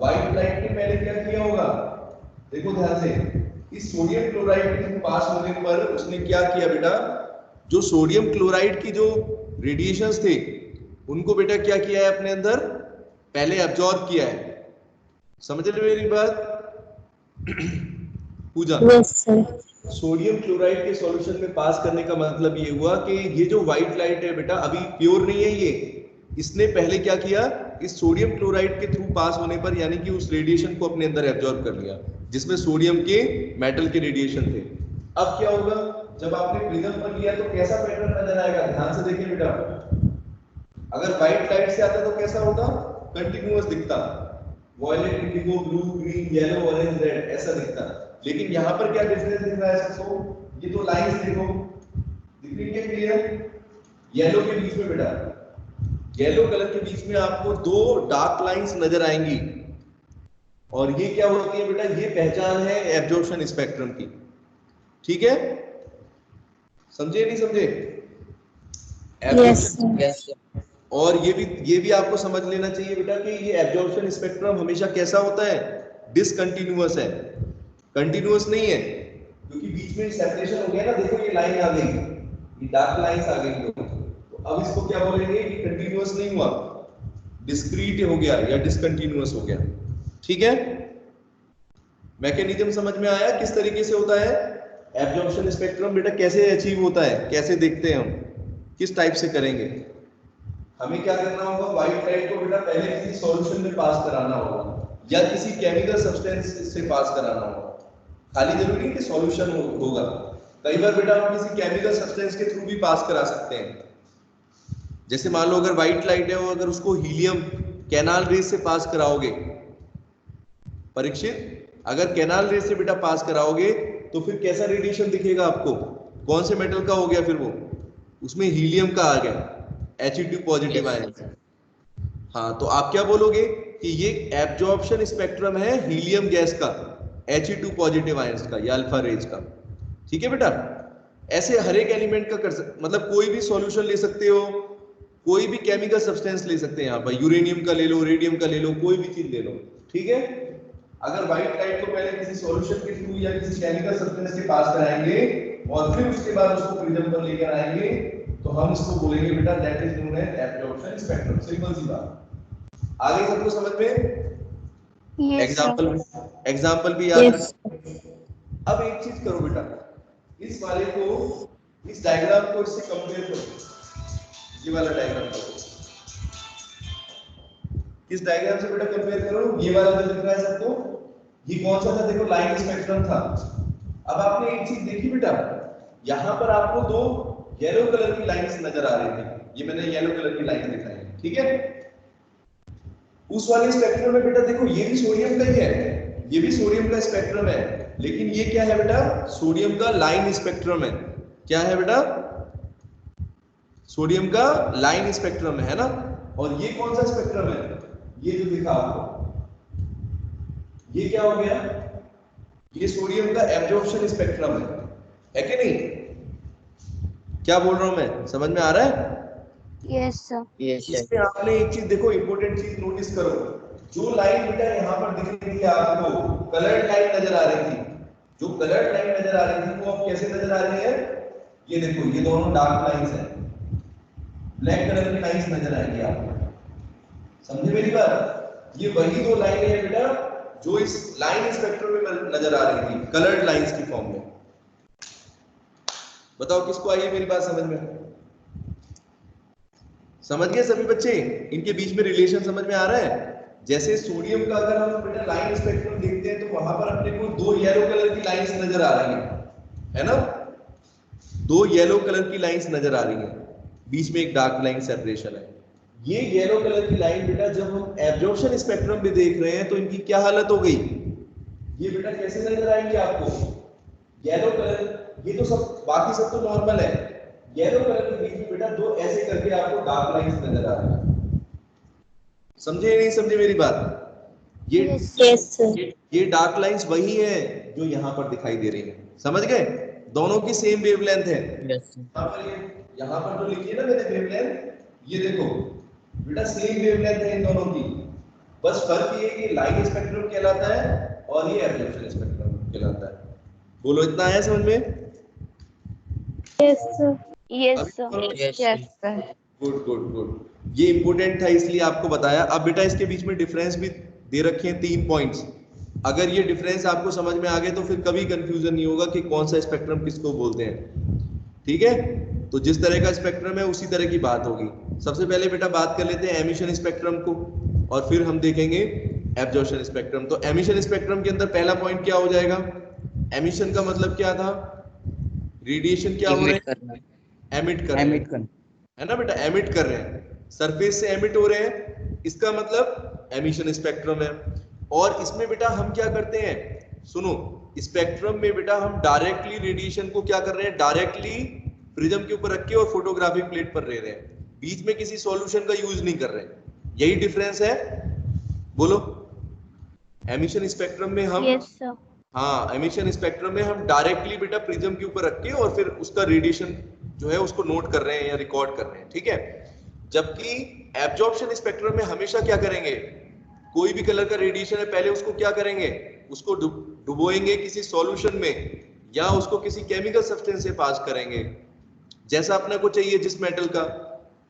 व्हाइट लाइट ने पहले क्या किया होगा, देखो ध्यान से, इस सोडियम क्लोराइड के पास होने पर उसने क्या किया बेटा, जो सोडियम क्लोराइड की जो रेडिएशंस थे उनको बेटा क्या किया है, अपने अंदर पहले एब्जॉर्ब किया है। समझ रहे मेरी बात Pooja? Yes sir. Sodium chloride के सॉल्यूशन में पास करने का मतलब ये हुआ कि ये जो व्हाइट लाइट है बेटा अभी प्योर नहीं है ये, इसने पहले क्या किया, इस सोडियम क्लोराइड के थ्रू पास होने पर यानी कि उस रेडिएशन को अपने अंदर एब्जॉर्ब कर लिया, जिसमें सोडियम के मेटल के रेडिएशन थे। अब क्या होगा, जब आपने प्रिज्म पर लिया तो कैसा पैटर्न नजर आएगा, ध्यान से देखिए बेटा। अगर व्हाइट लाइट से आता तो कैसा होता, कंटिन्यूअस दिखता, violet, indigo, blue, green, yellow, orange, red ऐसा दिखता। लेकिन यहाँ पर क्या डिफरेंस दिख रहा है सबको, ये तो लाइंस देखो, दिख रही है क्लियर, येलो के बीच में बेटा, येलो कलर के बीच में आपको दो डार्क लाइंस नजर आएंगी, और ये क्या होती है बेटा, ये पहचान है एब्जॉर्प्शन स्पेक्ट्रम की। ठीक है, समझे नहीं समझे? यस। और ये भी आपको समझ लेना चाहिए बेटा कि ये एब्जॉर्प्शन स्पेक्ट्रम हमेशा कैसा होता है, डिसकंटिन्यूअस है, कंटिन्यूअस नहीं है, क्योंकि बीच में सेपरेशन हो गया ना, देखो ये लाइन आ गई, ये डार्क लाइंस आ गई, तो अब इसको क्या बोलेंगे, ये कंटिन्यूअस नहीं हुआ, डिस्क्रीट हो गया या डिसकंटिन्यूअस हो गया। ठीक है, मैकेनिज्म समझ में आया किस तरीके से होता है एब्जॉर्प्शन स्पेक्ट्रम, बेटा कैसे अचीव होता है, कैसे देखते हैं हम, किस टाइप से करेंगे। हमें क्या करना होगा, व्हाइट लाइट को बेटा पहले किसी सॉल्यूशन में पास कराना होगा या किसी केमिकल सब्सटेंस से पास कराना होगा, खाली जरूरी नहीं कि सॉल्यूशन होगा, कई बार बेटा हम किसी केमिकल सब्सटेंस के थ्रू भी पास करा सकते हैं। जैसे मान लो अगर व्हाइट लाइट है और अगर उसको हीलियम कैनाल रेस से पास कराओगे, परीक्षित अगर कैनाल रेस से बेटा पास कराओगे तो फिर कैसा रेडिएशन दिखेगा आपको, कौन से मेटल का हो गया फिर वो, उसमें हीलियम का आ गया, He2 पॉजिटिव आयन। हाँ, तो आप क्या बोलोगे कि ये एब्जॉर्प्शन स्पेक्ट्रम है हीलियम गैस का, He2 पॉजिटिव आयंस का या अल्फा रेज का। ठीक है बेटा, ऐसे हर एक एलिमेंट का मतलब कोई भी सॉल्यूशन ले सकते हो, कोई भी केमिकल सब्सटेंस ले सकते हैं, यहाँ पर यूरेनियम का ले लो, रेडियम का ले लो, कोई भी चीज ले लो। ठीक है, अगर व्हाइट लाइट को पहले किसी सॉल्यूशन के थ्रू या किसी केमिकल सब्सटेंस के पास कराएंगे और फिर उसके बाद उसको प्रिज्म पर लेकर आएंगे तो हम इसको बोलेंगे बेटा that is known as absorption spectrum. Simple सी बात, आगे सबको समझ में? एग्जांपल भी याद रखो। अब एक चीज करो बेटा, इस वाले को, इस डायग्राम को इससे कंपेयर करो, ये वाला डायग्राम करो, इस डायग्राम से बेटा कंपेयर करो, ये वाला जो दिख रहा है सबको, ये कौन सा था, देखो लाइन स्पेक्ट्रम था। अब आपने एक चीज देखी बेटा, यहां पर आपको दो येलो कलर की लाइंस नजर आ रही थी, ये मैंने येलो कलर की लाइन दिखाई, ठीक है। उस वाले स्पेक्ट्रम में बेटा देखो ये भी सोडियम का ही है, ये भी सोडियम का स्पेक्ट्रम है, लेकिन ये क्या है बेटा, सोडियम का लाइन स्पेक्ट्रम है। क्या है बेटा, सोडियम का लाइन स्पेक्ट्रम है ना। और ये कौन सा स्पेक्ट्रम है, ये जो दिखा आपको, ये क्या हो गया, ये सोडियम का एब्जॉर्प्शन स्पेक्ट्रम है कि नहीं? क्या बोल रहा हूं मैं, समझ में आ रहा है? Yes sir. इसमें आपने एक चीज देखो, इंपॉर्टेंट चीज नोटिस करो, जो लाइन बेटा यहाँ पर दिख रही थी आपको, कलर्ड लाइन नजर आ रही थी, जो कलर्ड लाइन नजर आ रही थी वो अब कैसे नजर आ रही है, ये देखो, ये दोनों डार्क लाइंस है, ब्लैक कलर की लाइंस नजर आएंगी आपको। समझे मेरी बात? ये वही दो लाइनें हैं बेटा जो इस लाइन स्पेक्ट्रम में नजर आ रही थी, कलर्ड लाइंस की फॉर्म में। बताओ किसको आई है मेरी बात समझ में? समझ गए सभी बच्चे? इनके बीच में रिलेशन समझ में आ रहा है? जैसे सोडियम का अगर हम बेटा लाइन स्पेक्ट्रम देखते हैं तो वहां पर अपने को दो येलो कलर की लाइंस नजर आ रही है ना? दो येलो कलर की लाइंस नजर आ रही है, बीच में एक डार्क लाइन सेपरेशन है। ये येलो कलर की लाइन बेटा जब हम एब्जॉर्प्शन स्पेक्ट्रम में देख रहे हैं तो इनकी क्या हालत हो गई? ये बेटा कैसे नजर आएंगे आपको? येलो कलर, ये तो सब बाकी सब तो नॉर्मल है, येलो कलर के बीच में बेटा दो ऐसे करके आपको डार्क लाइंस नजर आ रही है। समझे या नहीं समझे मेरी बात? ये डार्क लाइंस वही है जो यहाँ पर दिखाई दे रही है। समझ गए? दोनों की सेम वेवलेंथ है। यहाँ पर यहाँ पर जो लिखी है ना मैंने वेवलेंथ, ये देखो बेटा सेम वेवलेंथ है इन दोनों की, बस फर्क ये है कि लाइट स्पेक्ट्रम कहलाता है और ये एब्जॉर्प्शन स्पेक्ट्रम कहलाता है। बोलो इतना आया समझ में? Yes sir. Good good good, ये इंपॉर्टेंट था इसलिए आपको बताया। अब बेटा इसके बीच में डिफरेंस भी दे रखे हैं 3 पॉइंट्स। अगर ये डिफरेंस आपको समझ में आ गए तो फिर कभी कंफ्यूजन नहीं होगा कि कौन सा स्पेक्ट्रम किसको बोलते हैं। ठीक है, तो जिस तरह का स्पेक्ट्रम है उसी तरह की बात होगी। सबसे पहले बेटा बात कर लेते हैं एमिशन स्पेक्ट्रम को और फिर हम देखेंगे एब्जॉर्प्शन स्पेक्ट्रम। तो एमिशन स्पेक्ट्रम के अंदर पहला पॉइंट क्या हो जाएगा? एमिशन का मतलब क्या था? रेडिएशन क्या हो रहे हैं? एमिट कर रहे हैं, है ना बेटा? एमिट कर रहे हैं, सरफेस से एमिट हो रहे हैं, इसका मतलब एमिशन स्पेक्ट्रम है। और इसमें बेटा हम क्या करते हैं, सुनो, स्पेक्ट्रम में बेटा हम डायरेक्टली रेडिएशन को क्या कर रहे हैं? डायरेक्टली प्रिज्म के ऊपर रख के और फोटोग्राफिक प्लेट पर ले रहे हैं, बीच में किसी सॉल्यूशन का यूज नहीं कर रहे। यही डिफरेंस है। बोलो, एमिशन स्पेक्ट्रम में हम हाँ, एमिशन स्पेक्ट्रम में हम डायरेक्टली बेटा प्रिज्म के ऊपर रख के और फिर उसका रेडिएशन जो है उसको नोट कर रहे हैं या रिकॉर्ड कर रहे हैं। ठीक है, जबकि एब्जॉर्प्शन स्पेक्ट्रम में हमेशा क्या करेंगे? कोई भी कलर का रेडिएशन है पहले उसको क्या करेंगे? उसको डुबोएंगे किसी सॉल्यूशन में या उसको किसी केमिकल सब्सटेंस से पास करेंगे, जैसा अपने को चाहिए जिस मेटल का।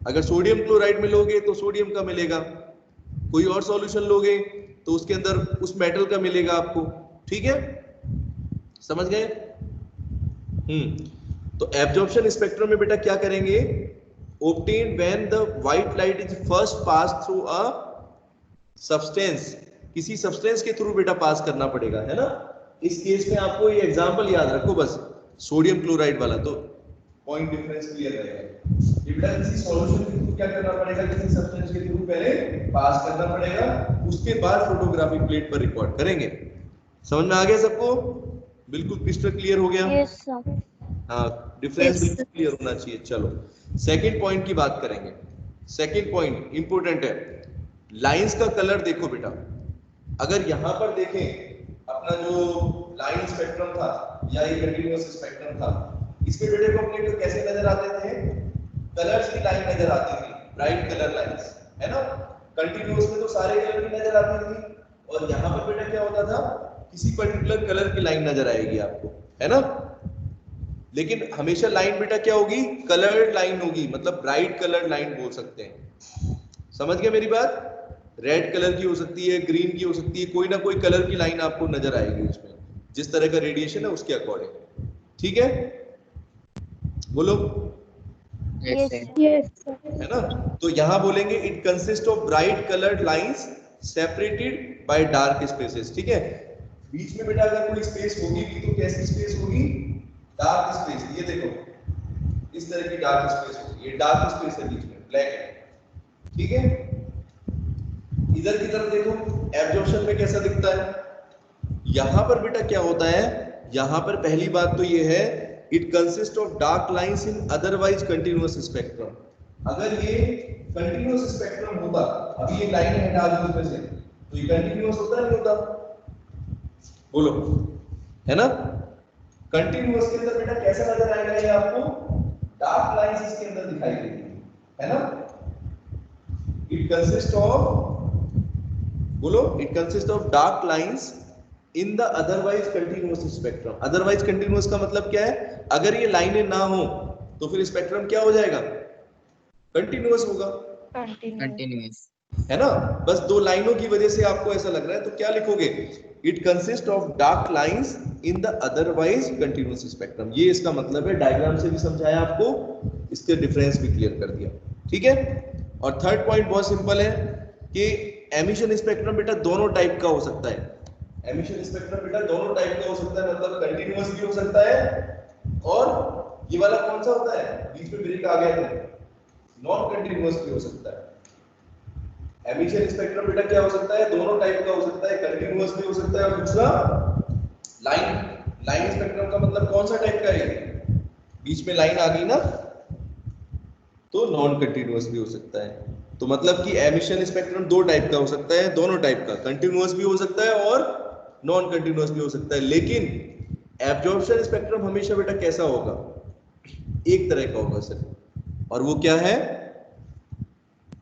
अगर सोडियम क्लोराइड में लोगे तो सोडियम का मिलेगा, कोई और सॉल्यूशन लोगे तो उसके अंदर उस मेटल का मिलेगा आपको। ठीक है, समझ गए? तो एब्जॉर्प्शन स्पेक्ट्रम में बेटा क्या करेंगे? obtained when the white light is first passed through a substance, किसी सब्सटेंस के थ्रू बेटा पास करना पड़ेगा, है ना? इस केस में आपको ये एग्जांपल याद रखो बस, सोडियम क्लोराइड वाला, तो पॉइंट डिफरेंस क्लियर रहेगा। ये बेटा किसी सॉल्यूशन के थ्रू क्या करना पड़ेगा? किसी सब्सटेंस के थ्रू पहले पास करना पड़ेगा, उसके बाद फोटोग्राफिक प्लेट पर रिकॉर्ड करेंगे। समझ में आ गया सबको? बिल्कुल क्रिस्टल क्लियर हो गया? Yes sir. हाँ, डिफरेंस बिल्कुल क्लियर होना चाहिए। चलो सेकंड पॉइंट की बात करेंगे। सेकंड पॉइंट इंपॉर्टेंट है, लाइंस का कलर देखो बेटा। अगर यहां पर देखें अपना जो लाइन स्पेक्ट्रम था या ये कंटीन्यूअस स्पेक्ट्रम था, इसमें बेटे को अपने को कैसे नजर आते थे? कलर्स की लाइन नजर आती थी, ब्राइट कलर लाइंस, है ना? कंटीन्यूअस में तो सारे कलर की नजर आती थी, और यहां पर बेटा क्या होता था? किसी पर्टिकुलर कलर की लाइन नजर आएगी आपको, है ना? लेकिन हमेशा लाइन बेटा क्या होगी? कलर्ड लाइन होगी, मतलब ब्राइट कलर्ड लाइन बोल सकते हैं। समझ गए मेरी बात? रेड कलर की हो सकती है, ग्रीन की हो सकती है, कोई ना कोई कलर की लाइन आपको नजर आएगी उसमें, जिस तरह का रेडिएशन है उसके अकॉर्डिंग। ठीक है, बोलो है ना? तो यहां बोलेंगे it consist of bright coloured lines separated by dark spaces. ठीक है, बीच में बेटा अगर कोई स्पेस होगी भी तो कैसी स्पेस होगी? Dark space. ये देखो इस तरह की डार्क स्पेस होगी, ये डार्क स्पेस है बीच में, ब्लैक है। ठीक है, इधर की तरफ देखो एब्जॉर्प्शन में कैसा दिखता है। यहां पर बेटा क्या होता है? यहां पर पहली बात तो ये है, it consist of dark lines in otherwise continuous spectrum. अगर ये कंटीन्यूअस स्पेक्ट्रम होता, अभी ये लाइन है डार्क में से, तो ये कंटीन्यूअस होता नहीं होता? बोलो, है ना? कंटीन्यूअस के अंदर बेटा कैसा नजर आएगा? ये आपको डार्क लाइंस इसके अंदर दिखाई देंगी, है ना? इट कंसिस्ट ऑफ, बोलो, it consist of dark lines in the otherwise continuous spectrum. Otherwise continuous का मतलब क्या है? अगर ये लाइनें ना हो तो फिर स्पेक्ट्रम क्या हो जाएगा? कंटीन्यूअस होगा, कंटीन्यूअस, है ना? बस दो लाइनों की वजह से आपको ऐसा लग रहा है, तो क्या लिखोगे? It consist of dark lines in the otherwise continuous spectrum. ये इसका मतलब है, डायग्राम से भी समझाया आपको, इसके डिफरेंस भी क्लियर कर दिया। ठीक है, और थर्ड पॉइंट बहुत सिंपल है कि एमिशन स्पेक्ट्रम बेटा दोनों टाइप का हो सकता है। एमिशन स्पेक्ट्रम बेटा दोनों टाइप का हो सकता है, मतलब कंटिन्यूअस भी हो सकता है और ये वाला कौन सा होता है बीच में ब्रेक आ गया था, नॉन कंटिन्यूअस भी हो सकता है। एमिशन स्पेक्ट्रम बेटा क्या हो सकता है, दोनों टाइप का हो सकता है, कंटिन्यूअस भी हो सकता है और दूसरा लाइन स्पेक्ट्रम का मतलब कौन सा टाइप का है, बीच में लाइन आ गई ना तो नॉन कंटिन्यूअस भी हो सकता है। तो मतलब कि एमिशन स्पेक्ट्रम दो टाइप का हो सकता है, दोनों टाइप का, कंटिन्यूअस भी हो सकता है और नॉन कंटिन्यूअस भी हो सकता है। लेकिन एब्जॉर्प्शन स्पेक्ट्रम हमेशा बेटा कैसा होगा, एक तरह का होगा सिर्फ, और वो क्या है,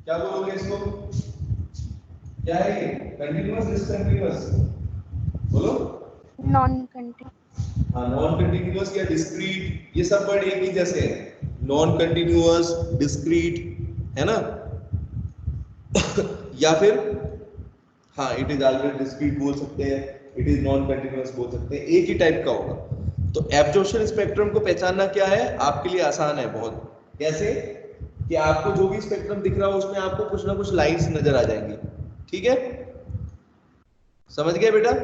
क्या बोलोगे इसको, क्या है ये, कंटिन्यूअस डिसकंटिन्यूअस, बोलो। Non continuous. हाँ, नॉन कंटिन्यूअस या डिस्क्रीट, ये सब वर्ड एक ही जैसे हैं, नॉन कंटिन्यूअस, डिस्क्रीट, है ना या फिर हाँ इट इज ऑलवेज डिस्क्रीट बोल सकते हैं, इट इज नॉन कंटिन्यूअस बोल सकते हैं, एक ही टाइप का होगा। तो एब्जॉर्प्शन स्पेक्ट्रम को पहचानना क्या है आपके लिए आसान है बहुत। कैसे कि आपको जो भी स्पेक्ट्रम दिख रहा हो उसमें आपको कुछ ना कुछ लाइंस नजर आ जाएंगी, ठीक है, समझ गए बेटा।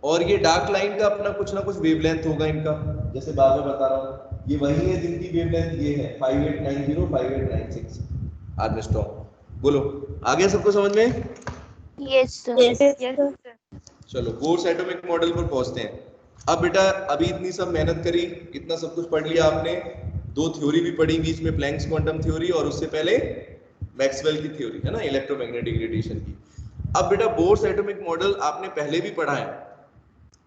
और ये डार्क लाइन का अपना कुछ ना कुछ वेवलेंथ होगा इनका, जैसे बाद में बता रहा हूँ, ये वही है जिनकी वेवलेंथ ये है 5890 5896 आर्मस्ट्रॉन्ग। बोलो आ गया सबको समझ में? Yes sir. Yes. Yes sir. चलो बोर्स एटॉमिक मॉडल पर पहुंचते हैं। अब बेटा अभी इतनी सब मेहनत करी, इतना सब कुछ पढ़ लिया आपने, दो थ्योरी भी पढ़ी बीच में, प्लैंक्स क्वांटम थ्योरी और उससे पहले मैक्सवेल की थ्योरी, है ना, इलेक्ट्रोमैग्नेटिक रेडिएशन की। अब बेटा बोर्स एटॉमिक मॉडल आपने पहले भी पढ़ा है,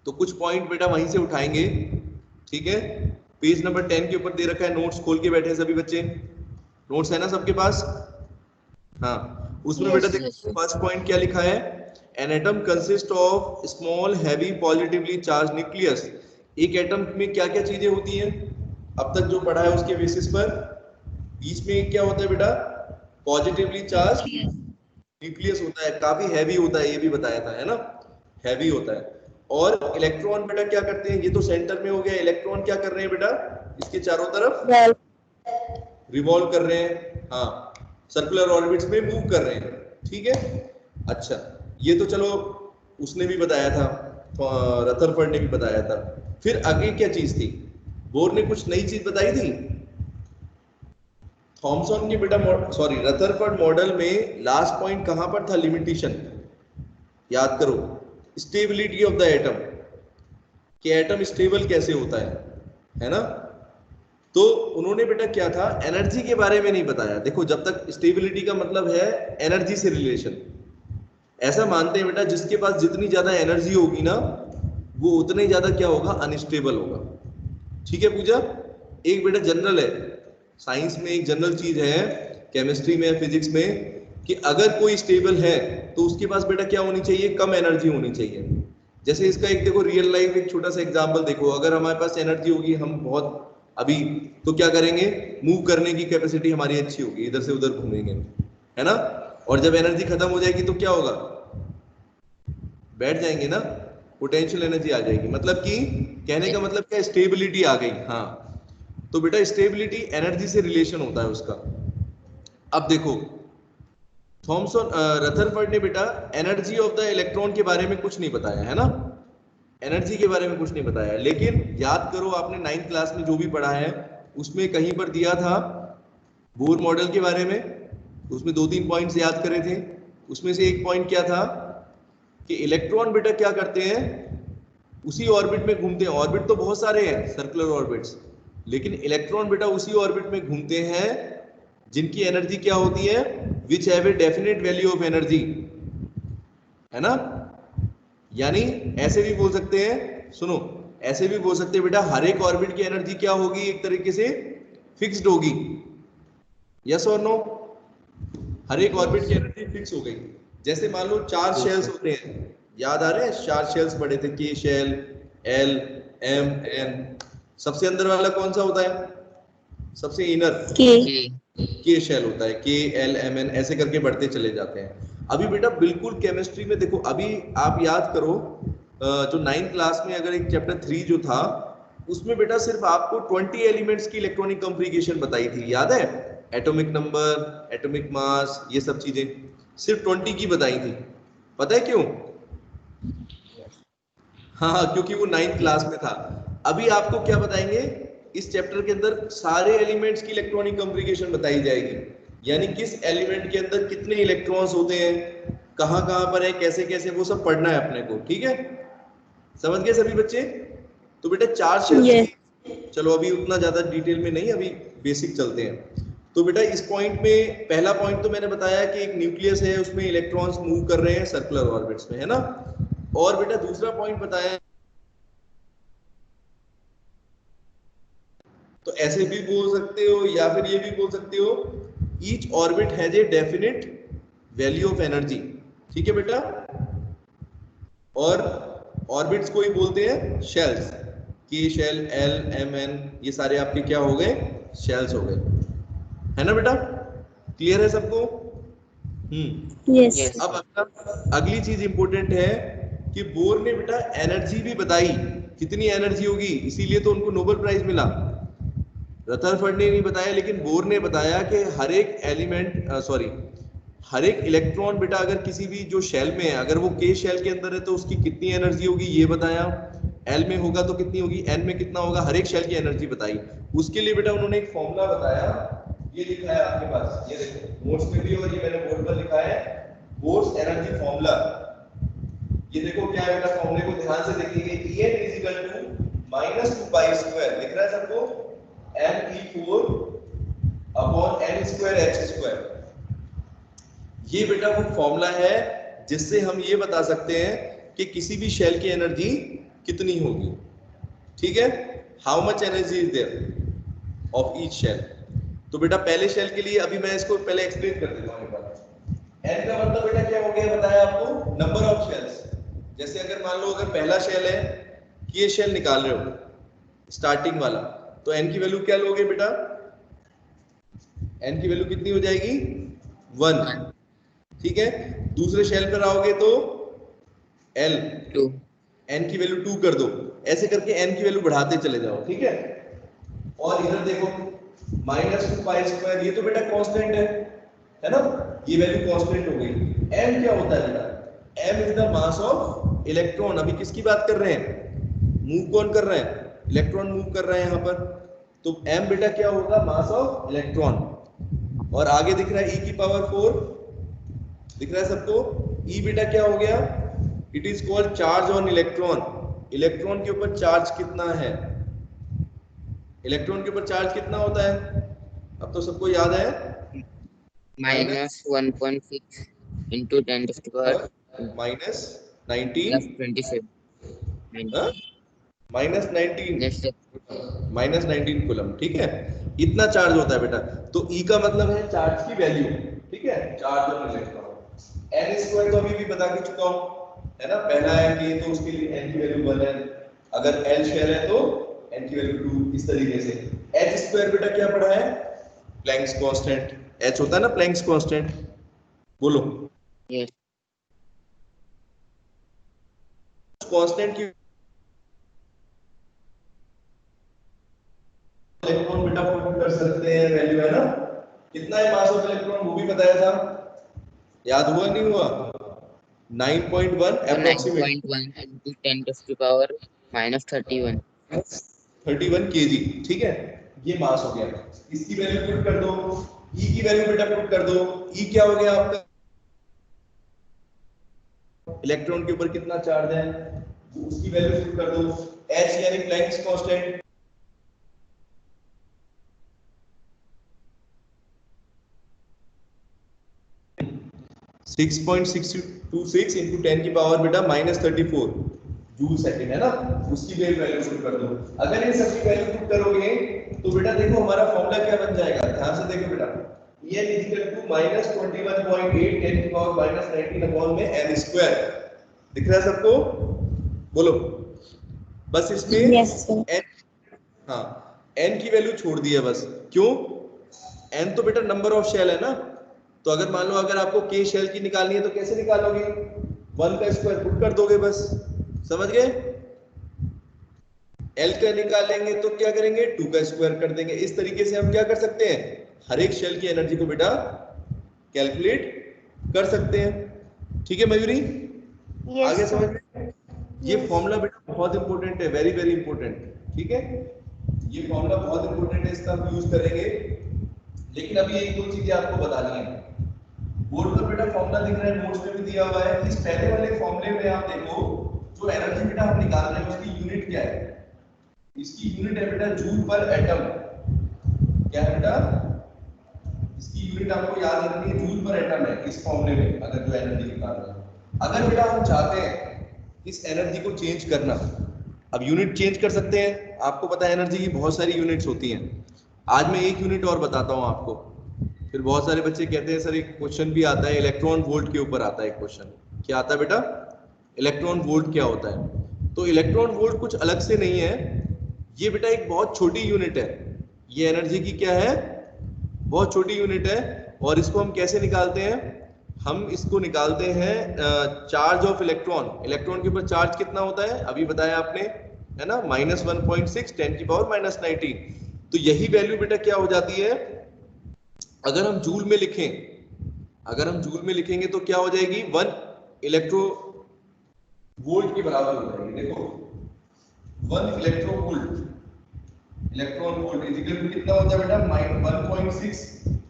तो कुछ पॉइंट बेटा वहीं से उठाएंगे, ठीक है। पेज नंबर 10 के ऊपर दे रखा है, नोट्स खोल के बैठे हैं सभी बच्चे, नोट्स है ना सबके पास? हाँ, उसमें बेटा Yes, देखो फर्स्ट पॉइंट क्या लिखा है, an atom consist of small heavy positively charge nucleus. एक एटम में क्या क्या चीजें होती हैं अब तक जो पढ़ा है उसके बेसिस पर, बीच में क्या होता है बेटा, पॉजिटिवली चार्ज न्यूक्लियस होता है, काफी हैवी होता है, ये भी बताया था, है ना, हैवी होता है। और इलेक्ट्रॉन बेटा क्या करते हैं, ये तो सेंटर में हो गया, इलेक्ट्रॉन क्या कर रहे हैं बेटा, इसके चारों तरफ रिवॉल्व कर रहे हैं, हाँ सर्कुलर ऑर्बिट्स में मूव कर रहे हैं, ठीक है। अच्छा ये तो चलो उसने भी बताया था, रदरफोर्ड ने भी बताया था। फिर आगे क्या चीज थी, बोर ने कुछ नई चीज बताई थी, थॉमसन के बेटा सॉरी रदरफोर्ड मॉडल में लास्ट पॉइंट कहां पर था, लिमिटेशन, याद करो, स्टेबिलिटी ऑफ द एटम, कि एटम स्टेबल कैसे होता है ना। तो उन्होंने बेटा क्या था, एनर्जी के बारे में नहीं बताया। देखो जब तक स्टेबिलिटी का मतलब है एनर्जी से रिलेशन, ऐसा मानते हैं बेटा जिसके पास जितनी ज्यादा एनर्जी होगी ना वो उतना ही ज्यादा क्या होगा, अनस्टेबल होगा, ठीक है पूजा। एक बेटा जनरल है, साइंस में एक जनरल चीज है, केमिस्ट्री में फिजिक्स में, कि अगर कोई स्टेबल है तो उसके पास बेटा क्या होनी चाहिए, कम एनर्जी होनी चाहिए। जैसे इसका एक देखो रियल लाइफ एक छोटा सा एग्जांपल देखो, अगर हमारे पास एनर्जी होगी, हम बहुत अभी तो क्या करेंगे, मूव करने की कैपेसिटी हमारी अच्छी होगी, इधर से उधर घूमेंगे, है ना। और जब एनर्जी खत्म हो जाएगी तो क्या होगा, बैठ जाएंगे ना, पोटेंशियल एनर्जी आ जाएगी। मतलब कि कहने का मतलब क्या, स्टेबिलिटी आ गई, हाँ। तो बेटा स्टेबिलिटी एनर्जी से रिलेशन होता है उसका। अब देखो थॉमसन रदरफोर्ड ने बेटा एनर्जी ऑफ द इलेक्ट्रॉन के बारे में कुछ नहीं बताया, है ना, एनर्जी के बारे में कुछ नहीं बताया। लेकिन याद करो आपने 9th क्लास में जो भी पढ़ा है उसमें कहीं पर दिया था बोर मॉडल के बारे में, उसमें 2-3 पॉइंट्स याद करे थे। उसमें से एक पॉइंट क्या था कि इलेक्ट्रॉन बेटा क्या करते हैं, उसी ऑर्बिट में घूमते हैं, ऑर्बिट तो बहुत सारे हैं सर्कुलर ऑर्बिट्स, लेकिन इलेक्ट्रॉन बेटा उसी ऑर्बिट में घूमते हैं जिनकी एनर्जी क्या होती है, which have a definite value of energy, है ना। यानी ऐसे भी बोल सकते हैं, सुनो ऐसे भी बोल सकते हैं बेटा हर एक ऑर्बिट की एनर्जी क्या होगी, एक तरीके से फिक्स्ड होगी, यस और नो, हर एक ऑर्बिट की एनर्जी फिक्स हो गई। जैसे मान लो 4 शेल्स होते हैं, याद आ रहे हैं 4 शेल्स पढ़े थे, के शेल, एल, एम, एन, सबसे अंदर वाला कौन सा होता है, सबसे इनर के शेल होता है, के एल एम एन ऐसे करके बढ़ते चले जाते हैं। अभी बेटा बिल्कुल केमिस्ट्री में देखो, अभी आप याद करो जो 9th क्लास में अगर एक चैप्टर 3 जो था उसमें बेटा सिर्फ आपको 20 एलिमेंट्स की इलेक्ट्रॉनिक कॉन्फ़िगरेशन बताई थी, याद है, एटॉमिक नंबर, एटॉमिक मास, ये सब चीजें सिर्फ 20 की बताई थी। पता है क्यों? हाँ, क्योंकि वो 9th क्लास में था। अभी आपको क्या बताएंगे, इस चैप्टर के अंदर सारे एलिमेंट्स की इलेक्ट्रॉनिक कॉन्फ़िगरेशन बताई जाएगी, यानी किस एलिमेंट के अंदर कितने इलेक्ट्रॉन्स होते हैं, कहाँ कहाँ पर है, कैसे कैसे, वो सब पढ़ना है अपने को। ठीक है, समझ गए सभी बच्चे? तो बेटा चार्ज शेल्स की, चलो अभी उतना ज्यादा डिटेल में नहीं, अभी बेसिक चलते हैं। तो बेटा इस पॉइंट में पहला पॉइंट तो मैंने बताया कि एक न्यूक्लियस है, उसमें इलेक्ट्रॉन्स मूव कर रहे हैं सर्कुलर ऑर्बिट्स में, है ना। और बेटा दूसरा पॉइंट बताया, तो ऐसे भी बोल सकते हो या फिर ये भी बोल सकते हो, each orbit has a definite value of energy. ठीक है बेटा, और ऑर्बिट्स को ही बोलते हैं शेल्स, के शेल, एल, एम, एन, ये सारे आपके क्या हो गए, शेल्स हो गए, है ना बेटा? क्लियर है सबको? Yes. अब अगली चीज इंपॉर्टेंट है कि बोर ने बेटा एनर्जी भी बताई, कितनी एनर्जी होगी, इसीलिए तो उनको नोबेल प्राइज मिला। रदरफोर्ड ने नहीं बताया, लेकिन बोर ने बताया कि हर एक एलिमेंट हर एक इलेक्ट्रॉन बेटा अगर किसी भी जो शेल में है, अगर वो के शेल के अंदर है तो उसकी कितनी एनर्जी होगी ये बताया, एल में होगा तो कितनी होगी, एन में कितना होगा, हर एक शेल की एनर्जी बताई। उसके लिए बेटा उन्होंने एक फॉर्मूला बताया, ये लिखा है आपके पास, ये देखो नोट्स में भी, और ये मैंने बोर्ड पर लिखा है, बोर्स एनर्जी फॉर्मूला। ये देखो क्या है बेटा, फॉर्मूले को ध्यान से देखिए, En is equal to -2 pi square, दिख रहा है सबको, Me4 upon n square h square. ये बेटा वो फॉर्मूला है जिससे हम ये बता सकते हैं कि किसी भी शेल की एनर्जी कितनी होगी। ठीक है, how much energy is there of each shell. तो बेटा पहले शेल के लिए अभी मैं इसको पहले एक्सप्लेन कर देता हूं एक बार। एन का मतलब बेटा क्या हो गया बताया आपको, नंबर ऑफ शेल्स। जैसे अगर मान लो अगर पहला शेल है, ये शेल निकाल रहे हो स्टार्टिंग वाला, तो एन की वैल्यू क्या लोगे बेटा, एन की वैल्यू कितनी हो जाएगी, 1। ठीक है, दूसरे शेल पर आओगे तो एल, 2. एन की वैल्यू 2 कर दो, ऐसे करके एन की वैल्यू बढ़ाते चले जाओ। ठीक है, और इधर देखो -2 पाई स्क्वायर, ये तो बेटा कांस्टेंट है ना, ये वैल्यू कांस्टेंट हो गई। m क्या होता है बेटा, m is the mass of electron. अभी किसकी बात कर रहे हैं, मूव कौन कर रहे हैं, इलेक्ट्रॉन मूव कर रहे हैं यहाँ पर, तो m बेटा क्या होगा, मास ऑफ इलेक्ट्रॉन। और आगे दिख रहा है e की पावर 4, दिख रहा है सबको, e बेटा क्या हो गया, it is called charge on electron. Electron के ऊपर चार्ज कितना है, इलेक्ट्रॉन के ऊपर चार्ज कितना होता है, अब तो सबको याद है, -1.6 into 10 to the power -19, +27. -19, Next step. -19 coulomb. ठीक है, इतना चार्ज होता है बेटा। तो E का मतलब है चार्ज की वैल्यू। ठीक है, charge on electron. n square तो अभी भी बता के चुका हूं, है ना, पहला है कि तो उसके लिए n की वैल्यू 1 है, अगर l शेल है तो n की वैल्यू 2, इस तरीके से। h स्क्वायर बेटा क्या पढ़ा है, प्लैंक्स कांस्टेंट, h होता है ना प्लैंक्स कांस्टेंट, बोलो Yes. कांस्टेंट की इलेक्ट्रॉन बेटा पुट कर सकते हैं वैल्यू, है ना, कितना है मास ऑफ इलेक्ट्रॉन वो भी बताया था, याद हुआ नहीं हुआ, 9.1 approximate, 9.1 into 10 to the power -31. 31 kg। ठीक है, ये मास हो गया। इसकी वैल्यू पुट कर दो, E की वैल्यू बेटा पुट कर दो, E क्या हो गया आपका, इलेक्ट्रॉन के ऊपर कितना चार्ज है उसकी वैल्यू पुट कर दो, H यानी प्लैंक्स कांस्टेंट, (6.626 into 10 की पावर बेटा -34 जूल सेकंड, है ना, उसकी वैल्यू पुट कर दो। अगर ये सबकी वैल्यू पुट करोगे तो बेटा देखो हमारा फॉर्मूला क्या बन जाएगा, ध्यान से देखो बेटा, n is equal to -21.8 10 की पावर -19 अपॉन में n स्क्वायर, दिख रहा है सबको, बोलो। बस इसमें Yes, sir. n, हाँ n की वैल्यू छोड़ दी है बस, क्यों, n तो बेटा नंबर ऑफ शेल है ना, तो अगर मान लो अगर आपको k शेल की निकालनी है तो कैसे निकालोगे, 1 का स्क्वायर पुट कर दोगे बस, समझ गए। L का निकालेंगे तो क्या करेंगे, 2 का स्क्वायर कर देंगे। इस तरीके से हम क्या कर सकते हैं, हर एक शेल की एनर्जी को बेटा कैलकुलेट कर सकते हैं। ठीक है मयूरी, Yes, आगे sir. समझ में? ये Yes. फॉर्मूला बेटा बहुत इंपॉर्टेंट है, वेरी वेरी इंपॉर्टेंट। ठीक है, ये फॉर्मूला बहुत इंपॉर्टेंट है, इसका हम यूज करेंगे। लेकिन अभी एक दो चीजें आपको बतानी है। बोर्ड पर बेटा फॉर्मूला दिख रहा है, नोट्स में भी दिया हुआ है। इस पहले वाले फॉर्मूले में आप देखो, जो एनर्जी बेटा हम निकाल रहे हैं उसकी यूनिट क्या है? इसकी यूनिट है बेटा जूल पर एटम। क्या है बेटा? इसकी यूनिट आपको याद रखनी है, जूल पर एटम है इस फॉर्मूले में, अगर जो एनर्जी निकाल रहे हैं। अगर बेटा हम चाहते हैं इस एनर्जी को चेंज करना, अब यूनिट चेंज कर सकते हैं। आपको पता है एनर्जी की बहुत सारी यूनिट्स होती हैं। आज मैं एक यूनिट और बताता हूं आपको। फिर बहुत सारे बच्चे कहते हैं सर एक क्वेश्चन भी आता है इलेक्ट्रॉन वोल्ट के ऊपर आता है एक क्वेश्चन। क्या आता है बेटा? इलेक्ट्रॉन वोल्ट क्या होता है? तो इलेक्ट्रॉन वोल्ट कुछ अलग से नहीं है, ये बेटा एक बहुत छोटी यूनिट है। ये एनर्जी की क्या है? बहुत छोटी यूनिट है। और इसको हम कैसे निकालते हैं? हम इसको निकालते हैं चार्ज ऑफ इलेक्ट्रॉन। इलेक्ट्रॉन के ऊपर चार्ज कितना होता है अभी बताया आपने, है ना? -1.6 10⁻⁻⁹। तो यही वैल्यू बेटा क्या हो जाती है अगर हम जूल में लिखें? अगर हम जूल में लिखेंगे तो क्या हो जाएगी? 1 इलेक्ट्रो वोल्ट के बराबर हो जाएगी। देखो 1 electro volt, electron volt equal to कितना होता है बेटा? 1.6।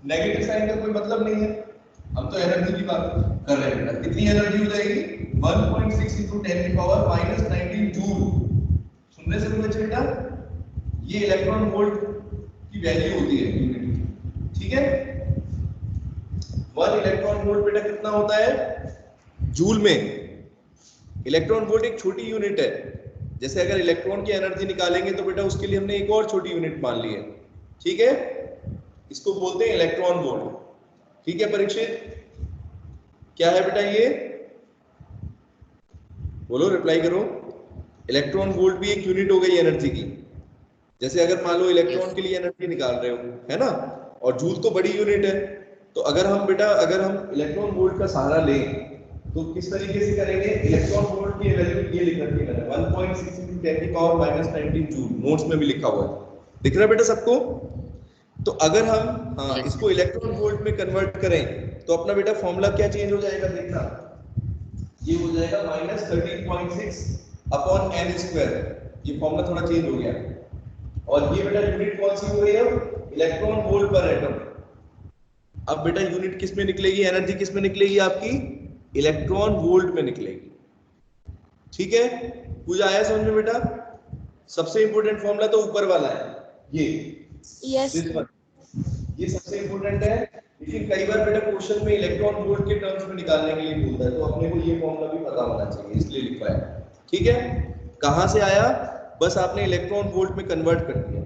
नेगेटिव साइन का कोई मतलब नहीं है, हम तो एनर्जी की बात कर रहे हैं बेटा। कितनी एनर्जी हो जाएगी? 1.6 × 10⁻⁻⁹ जूल। सुनने से मुझे बेटा ये इलेक्ट्रॉन वोल्ट की वैल्यू होती है यूनिट। ठीक है, 1 इलेक्ट्रॉन वोल्ट बेटा कितना होता है जूल में? इलेक्ट्रॉन वोल्ट एक छोटी यूनिट है। जैसे अगर इलेक्ट्रॉन की एनर्जी निकालेंगे तो बेटा उसके लिए हमने एक और छोटी यूनिट मान ली है। ठीक है, इसको बोलते हैं इलेक्ट्रॉन वोल्ट। ठीक है परीक्षित, क्या है बेटा ये? बोलो, रिप्लाई करो। इलेक्ट्रॉन वोल्ट भी एक यूनिट हो गई एनर्जी की। जैसे अगर मान लो इलेक्ट्रॉन के लिए एनर्जी निकाल रहे हो, है ना, और जूल तो बड़ी यूनिट है, तो अगर हम बेटा अगर हम इलेक्ट्रॉन वोल्ट का सहारा लें तो किस तरीके से करेंगे? इलेक्ट्रॉन वोल्ट की वैल्यू ये लिख रखी है मैंने, 1.6 × 10⁻⁻⁹ जूल। नोट्स में भी लिखा हुआ है, दिख रहा है बेटा सबको? तो अगर हम इसको इलेक्ट्रॉन वोल्ट में कन्वर्ट करें तो अपना बेटा फॉर्मूला क्या चेंज हो जाएगा? देखना, ये हो जाएगा -13.6/n²। ये फॉर्मूला थोड़ा चेंज हो गया। और ये बेटा यूनिट कौन सी हो गई अब? इलेक्ट्रॉन वोल्ट पर एटम। अब बेटा यूनिट किस में निकलेगी? एनर्जी किस में निकलेगी आपकी? इलेक्ट्रॉन वोल्ट में निकलेगी। ठीक है, कुछ आया समझ में बेटा? सबसे इंपॉर्टेंट फॉर्मूला तो ऊपर वाला है, ये Yes. ये सबसे इंपॉर्टेंट है। लेकिन कई बार बेटा क्वेश्चन में इलेक्ट्रॉन वोल्ट के टर्म्स में निकालने के लिए बोलता है, तो अपने को ये फॉर्मूला भी पता होना चाहिए, इसलिए लिखा है। ठीक है, कहां से आया? बस आपने इलेक्ट्रॉन वोल्ट में कन्वर्ट कर दिया,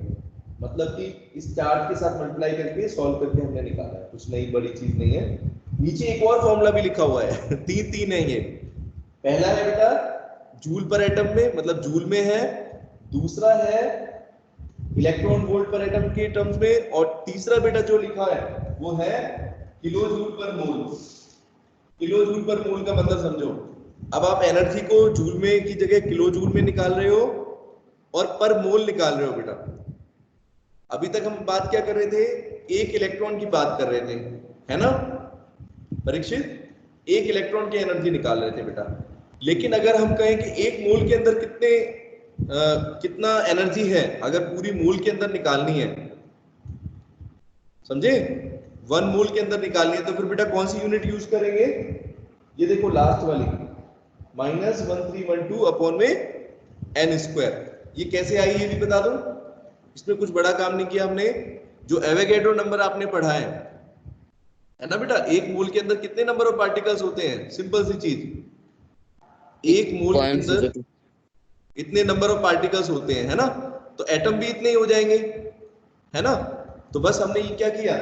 मतलब कि इस चार्ज के साथ मल्टीप्लाई करके सॉल्व करके हमने निकाला है, कुछ नई बड़ी चीज नहीं है। नीचे एक और फॉर्मूला भी लिखा हुआ है तीन है ये। पहला है बेटा जूल पर एटम में, मतलब जूल में है। दूसरा है इलेक्ट्रॉन वोल्ट पर एटम के टर्म्स में। और तीसरा बेटा जो लिखा है वो है किलो जूल पर मोल। किलो जूल पर मोल का मतलब समझो, अब आप एनर्जी को जूल में की जगह किलो जूल में निकाल रहे हो और पर मोल निकाल रहे हो बेटा। अभी तक हम बात क्या कर रहे थे? एक इलेक्ट्रॉन की बात कर रहे थे, है ना परीक्षित? एक इलेक्ट्रॉन की एनर्जी निकाल रहे थे बेटा। लेकिन अगर हम कहें कि एक मोल के अंदर कितना एनर्जी है, अगर पूरी मोल के अंदर निकालनी है, समझे, 1 मोल के अंदर निकालनी है, तो फिर बेटा कौन सी यूनिट यूज करेंगे? ये देखो लास्ट वाली, -1312/n²। ये कैसे आई ये भी बता दो। इसमें कुछ बड़ा काम नहीं किया हमने। जो एवोगैड्रो नंबर आपने पढ़ा है ना बेटा, एक मोल के अंदर कितने नंबर ऑफ पार्टिकल्स होते हैं? सिंपल सी चीज, एक मोल के अंदर इतने नंबर ऑफ पार्टिकल्स होते हैं, है ना? तो एटम भी इतने ही हो जाएंगे, है ना? तो बस हमने ये क्या किया,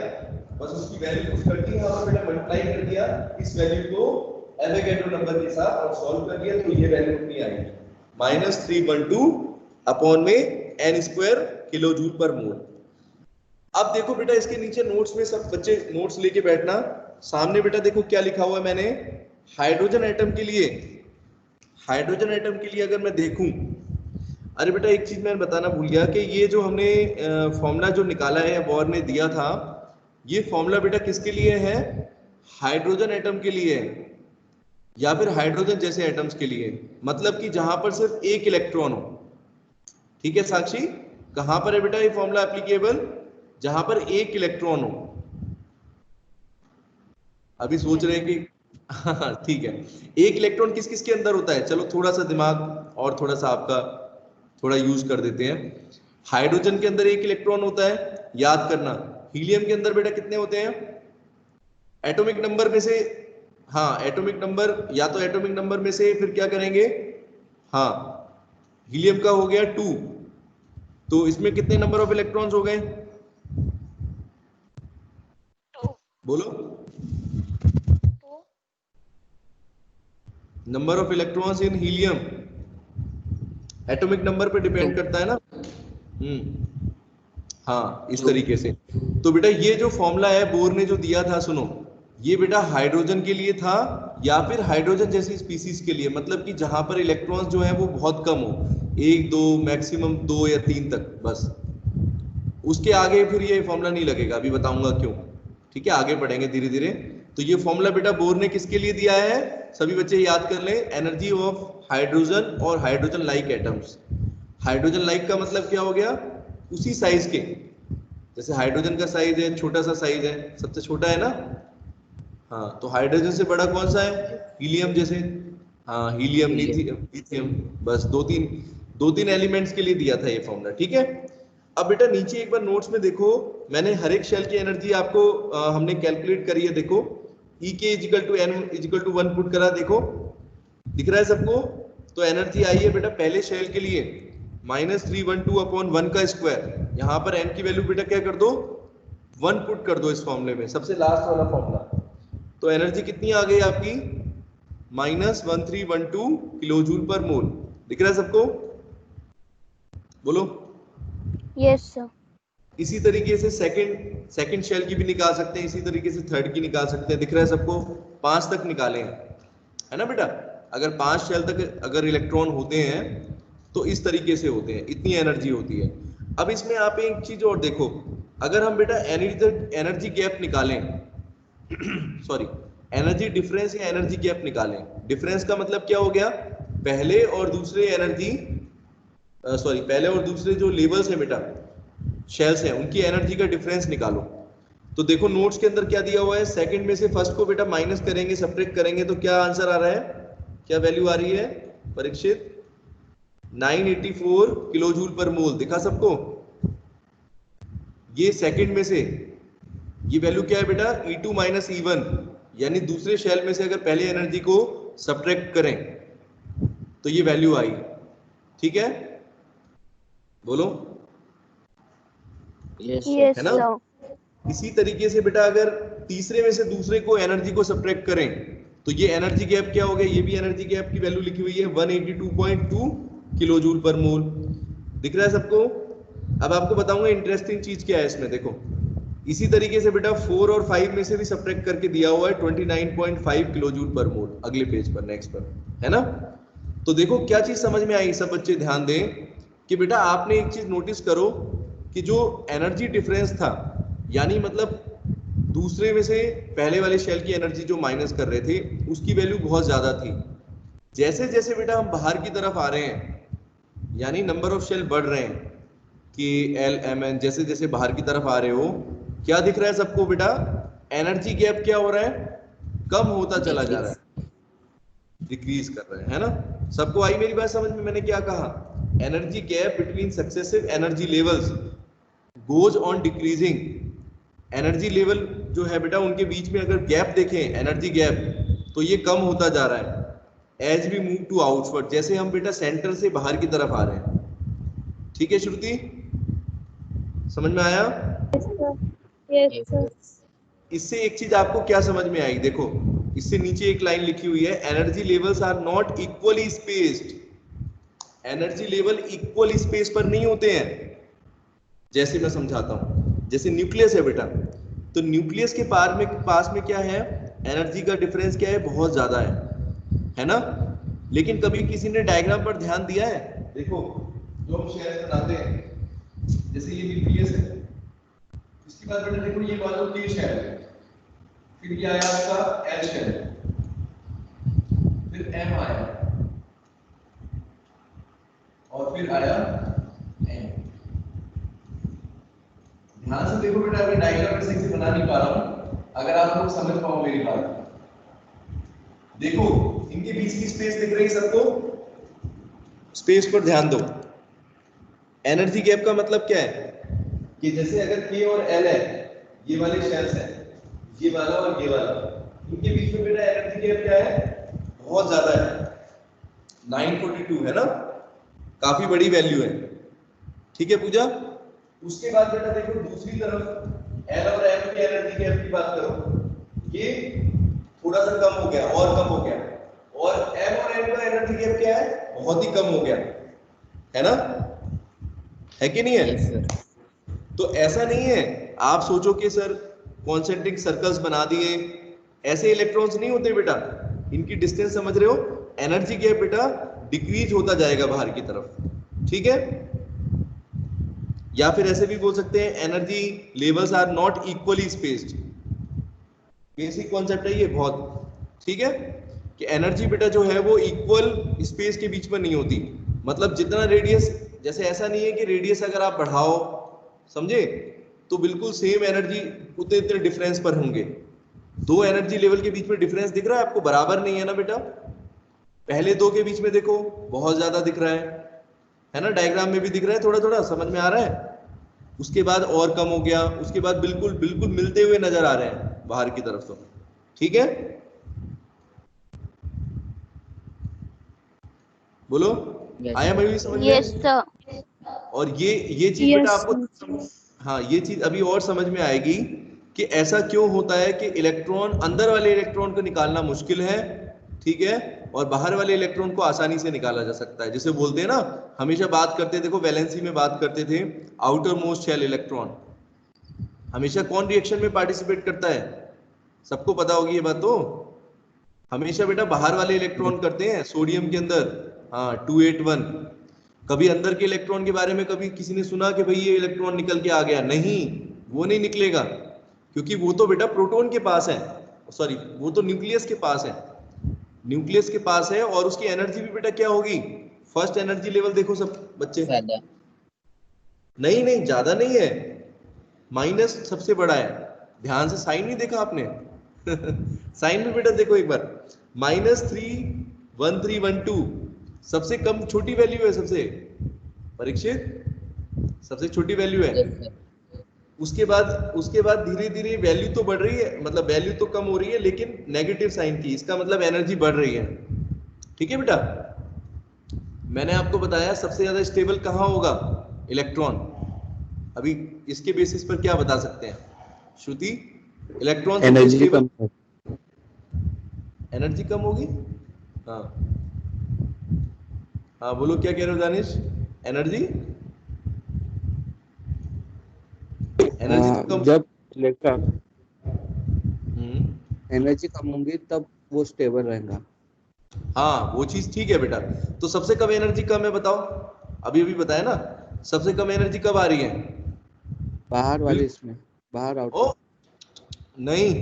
बस उसकी वैल्यू पुट कर दी और बेटा मल्टीप्लाई कर दिया इस वैल्यू को एवोगैड्रो नंबर के साथ और सॉल्व कर दिया, तो ये वैल्यू अपनी आएगी -312/n² किलो जूल पर मोल। अब देखो बेटा इसके नीचे नोट्स में सब बच्चे नोट्स लेके बैठना। सामने बेटा देखो क्या लिखा हुआ है मैंने, हाइड्रोजन एटम के लिए। हाइड्रोजन एटम के लिए अगर मैं देखूं, अरे बेटा एक चीज मैं बताना भूल गया कि ये जो हमने फॉर्मूला जो निकाला है, बोर ने दिया था, ये फॉर्मूला बेटा किसके लिए है? हाइड्रोजन एटम के लिए है, या फिर हाइड्रोजन जैसे एटम्स के लिए, मतलब कि जहां पर सिर्फ एक इलेक्ट्रॉन हो। ठीक है साक्षी, कहां पर है बेटा ये फॉर्मूला एप्लीकेबल? जहां पर एक इलेक्ट्रॉन हो। अभी सोच रहे हैं कि हाँ ठीक है, एक इलेक्ट्रॉन किस किस के अंदर होता है? चलो थोड़ा सा दिमाग और थोड़ा सा आपका थोड़ा यूज कर देते हैं। हाइड्रोजन के अंदर एक इलेक्ट्रॉन होता है, याद करना। हीलियम के अंदर बेटा कितने होते हैं? एटॉमिक नंबर में से, हाँ एटॉमिक नंबर, या तो एटॉमिक नंबर में से फिर क्या करेंगे, हाँ हीलियम का हो गया 2, तो इसमें कितने नंबर ऑफ इलेक्ट्रॉन्स हो गए? 2 बोलो, number of electrons in helium atomic number पे डिपेंड करता है ना। हाँ इस तरीके से। तो बेटा ये जो फॉर्मूला है बोर ने जो दिया था, सुनो, ये बेटा हाइड्रोजन के लिए था या फिर हाइड्रोजन जैसी स्पीसीज के लिए, मतलब कि जहां पर इलेक्ट्रॉन्स जो है वो बहुत कम हो, 1 2 मैक्सिमम 2 या 3 तक बस। उसके आगे फिर ये फॉर्मूला नहीं लगेगा, अभी बताऊंगा क्यों। ठीक है, आगे पढ़ेंगे धीरे धीरे। तो ये फॉर्मूला बेटा बोर ने किसके लिए दिया है? सभी बच्चे याद कर लें, एनर्जी ऑफ हाइड्रोजन और hydrogen like atoms. Hydrogen like का मतलब क्या हो गया? उसी साइज के, जैसे हाइड्रोजन का साइज है, छोटा सा साइज है, सबसे छोटा है ना। हाँ, तो हाइड्रोजन से बड़ा कौन सा है? हीलियम जैसे। हाँ हीलियम, लिथियम, बस दो तीन एलिमेंट्स के लिए दिया था ये फॉर्मूला। ठीक है, अब बेटा नीचे एक बार नोट्स में देखो, मैंने हर एक शेल की एनर्जी आपको हमने कैलकुलेट करी है। देखो E के = n = 1 पुट करा, देखो दिख रहा है सबको? तो एनर्जी आई है बेटा पहले शेल के लिए -312/1 का स्क्वायर। यहाँ पर n की वैल्यू बेटा क्या कर दो? 1 पुट कर दो इस फॉर्मूले में, सबसे लास्ट वाला फॉर्मूला। तो एनर्जी कितनी आ गई आपकी? -1312 किलोजूल पर मोल। दिख रहा है सबको? बोलो। Yes sir. इसी तरीके से सेकंड शेल की भी निकाल सकते हैं, इसी तरीके से थर्ड की निकाल सकते हैं। दिख रहा है सबको? 5 तक निकाले हैं, है ना बेटा? अगर 5 शेल तक अगर इलेक्ट्रॉन होते हैं तो इस तरीके से होते हैं, इतनी एनर्जी होती है। अब इसमें आप एक चीज और देखो, अगर हम बेटा एनर्जी गैप निकालें सॉरी एनर्जी डिफरेंस या एनर्जी गैप निकालें। डिफरेंस का मतलब क्या हो गया? पहले और दूसरे पहले और दूसरे जो लेवल्स है बेटा, शेल्स हैं, उनकी एनर्जी का डिफरेंस निकालो। तो देखो नोट्स के अंदर क्या दिया हुआ है, सेकंड में से फर्स्ट को बेटा माइनस करेंगे, सब्ट्रैक्ट करेंगे, तो क्या आंसर आ रहा है? क्या वैल्यू आ रही है परीक्षित? 984 किलोजूल पर मोल। दिखा सबको? ये सेकंड में से ये वैल्यू क्या है बेटा? E2 - E1, यानी दूसरे शेल में से अगर पहले एनर्जी को सब्ट्रैक्ट करें तो ये वैल्यू आई। ठीक है, बोलो। यस है ना? इसी तरीके से बेटा अगर तीसरे में से दूसरे को एनर्जी को सब्ट्रैक्ट करें तो ये एनर्जी गैप क्या हो गया? ये भी एनर्जी गैप की वैल्यू लिखी हुई है 182.2 किलोजूल पर मोल। दिख रहा है सबको? अब आपको बताऊंगा इंटरेस्टिंग चीज क्या है इसमें। देखो इसी तरीके से बेटा 4 और 5 में से भी सब्ट्रैक्ट करके दिया हुआ है 29.5 किलोजूल पर मोल, अगले पेज पर, नेक्स्ट पर, है ना? तो देखो क्या चीज समझ में आई? सब बच्चे ध्यान दें कि बेटा आपने एक चीज नोटिस करो कि जो एनर्जी डिफरेंस था, यानी मतलब दूसरे में से पहले वाले शेल की एनर्जी जो माइनस कर रहे थे उसकी वैल्यू बहुत ज्यादा थी। जैसे जैसे बेटा हम बाहर की तरफ आ रहे हैं, यानी नंबर ऑफ शेल बढ़ रहे हैं, कि LMN, जैसे जैसे बाहर की तरफ आ रहे हो, क्या दिख रहा है सबको बेटा? एनर्जी गैप क्या हो रहा है? कम होता चला जा रहा है, डिक्रीज कर रहा है ना? सबको आई मेरी बात समझ में? मैंने क्या कहा? Energy gap between successive energy levels goes on decreasing. Energy level जो है बेटा उनके बीच में अगर गैप देखें, एनर्जी गैप, तो ये कम होता जा रहा है as we move to outward, जैसे हम बेटा सेंटर से बाहर की तरफ आ रहे हैं। ठीक है श्रुति, समझ में आया? Yes sir. इससे एक चीज आपको क्या समझ में आई? देखो इससे नीचे एक लाइन लिखी हुई है, energy levels are not equally spaced. Energy level equal space पर नहीं होते हैं। जैसे मैं समझाता हूं, जैसे न्यूक्लियस है बेटा, तो न्यूक्लियस के पास में क्या है? एनर्जी का डिफरेंस क्या है? बहुत ज्यादा है ना? लेकिन कभी किसी ने डायग्राम पर ध्यान दिया है? देखो जो हम शेल्स बनाते हैं, जैसे ये न्यूक्लियस है, उसके बाद बेटा देखो ये मान लो K शेल, फिर ये आया आपका L शेल, फिर M आया और फिर आया N। ध्यान से देखो बेटा, अभी डायग्राम में सही से बना नहीं पा रहा हूं, अगर आप लोग समझ पाओ मेरी बात। देखो इनके बीच की स्पेस दिख रही है सबको, स्पेस पर ध्यान दो। एनर्जी गैप का मतलब क्या है कि जैसे अगर K और L है, ये वाले शेल्स हैं, ये वाला और ये वाला, इनके बीच में बेटा एनर्जी गैप क्या है, बहुत ज्यादा है, 942 है ना, काफी बड़ी वैल्यू है। ठीक है पूजा। उसके बाद बेटा देखो दूसरी तरफ L और M की एनर्जी गैप की बात करो, ये थोड़ा सा कम हो गया और कम हो गया, और M और N का एनर्जी गैप क्या है, बहुत ही कम हो गया, है ना, है कि नहीं है? Yes sir. तो ऐसा नहीं है आप सोचो कि सर कॉन्सेंट्रिक सर्कल्स बना दिए, ऐसे इलेक्ट्रॉन्स नहीं होते बेटा, इनकी डिस्टेंस समझ रहे हो, एनर्जी गैप बेटा डिक्रीज होता जाएगा बाहर की तरफ, ठीक है। या फिर ऐसे भी बोल सकते हैं energy levels are not equally spaced, basic concept है ये बहुत, ठीक है, कि एनर्जी बेटा जो है वो इक्वल स्पेस के बीच में नहीं होती, मतलब जितना रेडियस, जैसे ऐसा नहीं है कि रेडियस अगर आप बढ़ाओ, समझे, तो बिल्कुल सेम एनर्जी उतने उतने डिफरेंस पर होंगे। दो एनर्जी लेवल के बीच में डिफरेंस दिख रहा है आपको, बराबर नहीं है ना बेटा। पहले दो के बीच में देखो बहुत ज्यादा दिख रहा है ना, डायग्राम में भी दिख रहा है, थोड़ा थोड़ा समझ में आ रहा है। उसके बाद और कम हो गया, उसके बाद बिल्कुल बिल्कुल मिलते हुए नजर आ रहे हैं बाहर की तरफ तो, ठीक है। बोलो आया मैं भी समझ में? Yes sir. और ये चीज बेटा आपको, हाँ ये चीज अभी और समझ में आएगी कि ऐसा क्यों होता है कि इलेक्ट्रॉन, अंदर वाले इलेक्ट्रॉन को निकालना मुश्किल है, ठीक है, और बाहर वाले इलेक्ट्रॉन को आसानी से निकाला जा सकता है। जैसे बोलते हैं ना, हमेशा बात करते, देखो वैलेंसी में बात करते थे, आउटर मोस्ट शेल इलेक्ट्रॉन हमेशा कौन रिएक्शन में पार्टिसिपेट करता है, सबको पता होगी ये बात तो, हमेशा बेटा बाहर वाले इलेक्ट्रॉन करते हैं, सोडियम के अंदर, हाँ 281। कभी अंदर के इलेक्ट्रॉन के बारे में कभी किसी ने सुना कि भाई ये इलेक्ट्रॉन निकल के आ गया? नहीं, वो नहीं निकलेगा, क्योंकि वो तो बेटा प्रोटॉन के पास है, सॉरी वो तो न्यूक्लियस के पास है, न्यूक्लियस के पास है, और उसकी एनर्जी भी बेटा क्या होगी, फर्स्ट एनर्जी लेवल देखो सब बच्चे, ज्यादा। नहीं नहीं ज्यादा नहीं है, माइनस सबसे बड़ा है, ध्यान से साइन नहीं देखा आपने साइन में बेटा देखो एक बार, -31312 सबसे कम छोटी वैल्यू है, सबसे परीक्षित सबसे छोटी वैल्यू है। Yes sir. उसके बाद धीरे धीरे वैल्यू तो बढ़ रही है, मतलब वैल्यू तो कम हो रही है लेकिन नेगेटिव साइन की, इसका मतलब एनर्जी बढ़ रही है, ठीक है बेटा। मैंने आपको बताया सबसे ज्यादा स्टेबल कहाँ होगा इलेक्ट्रॉन, अभी इसके बेसिस पर क्या बता सकते हैं श्रुति, इलेक्ट्रॉन एनर्जी स्टेबल, कम, एनर्जी कम होगी, हाँ हाँ बोलो क्या कह रहे हो दानिश, एनर्जी तो कम, जब इलेक्ट्रॉन हम्म, एनर्जी कम होगी तब वो स्टेबल रहेगा। हाँ वो चीज ठीक है बेटा। तो सबसे कम एनर्जी कम है बताओ, अभी अभी बताया ना, सबसे कम एनर्जी कब आ रही है, बाहर वाले इसमें, बाहर ओ आउटर, नहीं,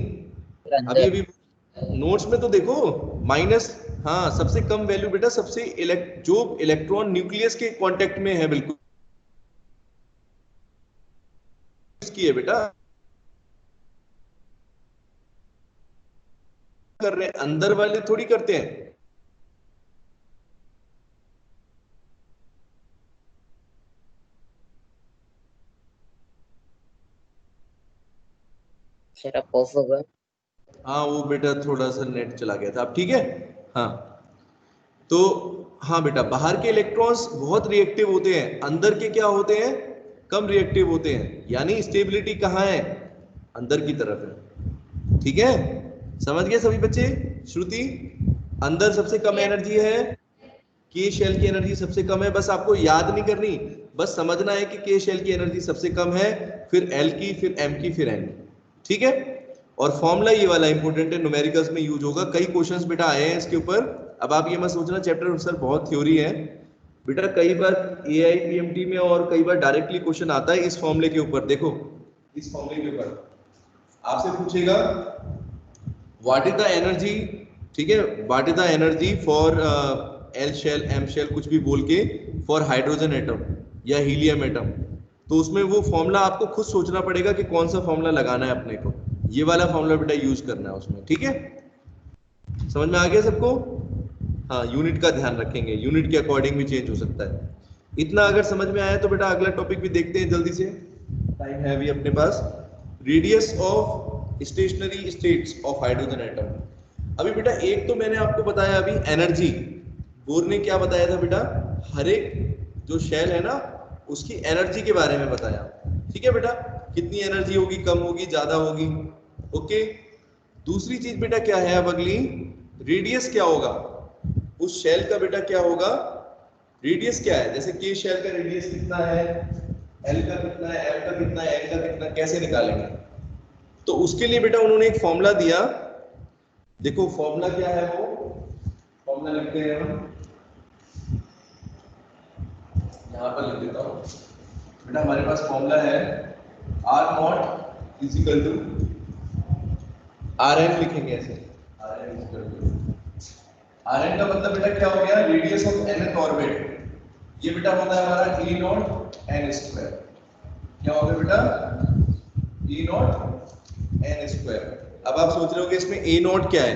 फिर अभी अंदर। अभी नोट्स में तो देखो माइनस, हाँ सबसे कम वैल्यू बेटा सबसे जो इलेक्ट्रॉन न्यूक्लियस के कांटेक्ट में है बिल्कुल इसकी है बेटा, कर रहे हैं अंदर वाले थोड़ी करते हैं। सर आप ऑफ होगा। हाँ वो बेटा थोड़ा सा नेट चला गया था, अब ठीक है। हाँ तो हाँ बेटा बाहर के इलेक्ट्रॉन्स बहुत रिएक्टिव होते हैं, अंदर के क्या होते हैं, कम रिएक्टिव होते हैं, यानी स्टेबिलिटी कहाँ है, अंदर की तरफ है, ठीक है, समझ गए सभी बच्चे। श्रुति अंदर सबसे कम एनर्जी है, के शेल की एनर्जी सबसे कम है, बस आपको याद नहीं करनी, बस समझना है कि के शेल की एनर्जी सबसे कम है, फिर एल की, फिर एम की, फिर एन की, ठीक है। और फॉर्मूला ये वाला इंपॉर्टेंट है, न्यूमेरिकल्स में यूज होगा, कई क्वेश्चंस बेटा आए हैं इसके ऊपर। अब आप ये मत सोचना चैप्टर सर बहुत थ्योरी है बेटा, कई बार एआईपीएमटी में और कई बार डायरेक्टली क्वेश्चन आता है इस फॉर्मूले के ऊपर, देखो इस फॉर्मूले के ऊपर आपसे पूछेगा व्हाट इज द एनर्जी, ठीक है, what is the energy for L shell M shell कुछ भी बोल के फॉर हाइड्रोजन एटम या हीलियम एटम। तो उसमें वो फॉर्मूला आपको खुद सोचना पड़ेगा कि कौन सा फॉर्मूला लगाना है अपने को, ये वाला फॉर्मूला बेटा यूज करना है उसमें, ठीक है। समझ में आ गया सबको? हाँ, यूनिट का ध्यान रखेंगे, यूनिट के अकॉर्डिंग भी चेंज हो सकता है। इतना अगर समझ में आया तो बेटा अगला टॉपिक भी देखते हैं जल्दी से, टाइम है अभी अपने पास। Radius of stationary states of hydrogen atom. अभी बेटा एक तो मैंने आपको बताया अभी एनर्जी, बोर ने क्या बताया था बेटा, हर एक जो शेल है ना उसकी एनर्जी के बारे में बताया, ठीक है बेटा, कितनी एनर्जी होगी, कम होगी, ज्यादा होगी, ओके। दूसरी चीज बेटा क्या है अब अगली, रेडियस क्या होगा उस शेल का, बेटा क्या होगा, रेडियस क्या है, जैसे के शेल का रेडियस कितना है, एल का कितना है, एल का कितना है, एल का कितना, कैसे निकालेंगे। तो उसके लिए बेटा उन्होंने एक फॉर्मूला दिया, देखो फॉर्मूला क्या है, वो फॉर्मूला लिखते हैं हम, यहां पर लिख देता हूं बेटा, हमारे पास फॉर्मूला है R naught is equal to R N, लिखेंगे ऐसे, R N is equal to, R N का मतलब बेटा क्या हो गया, रेडियस ऑफ nth ऑर्बिट, ये बेटा होता है हमारा ए नॉट एन स्क्वायर, क्या होगा बेटा, ए नॉट एन स्क्वायर। अब आप सोच रहे होगे इसमें ए नॉट क्या है,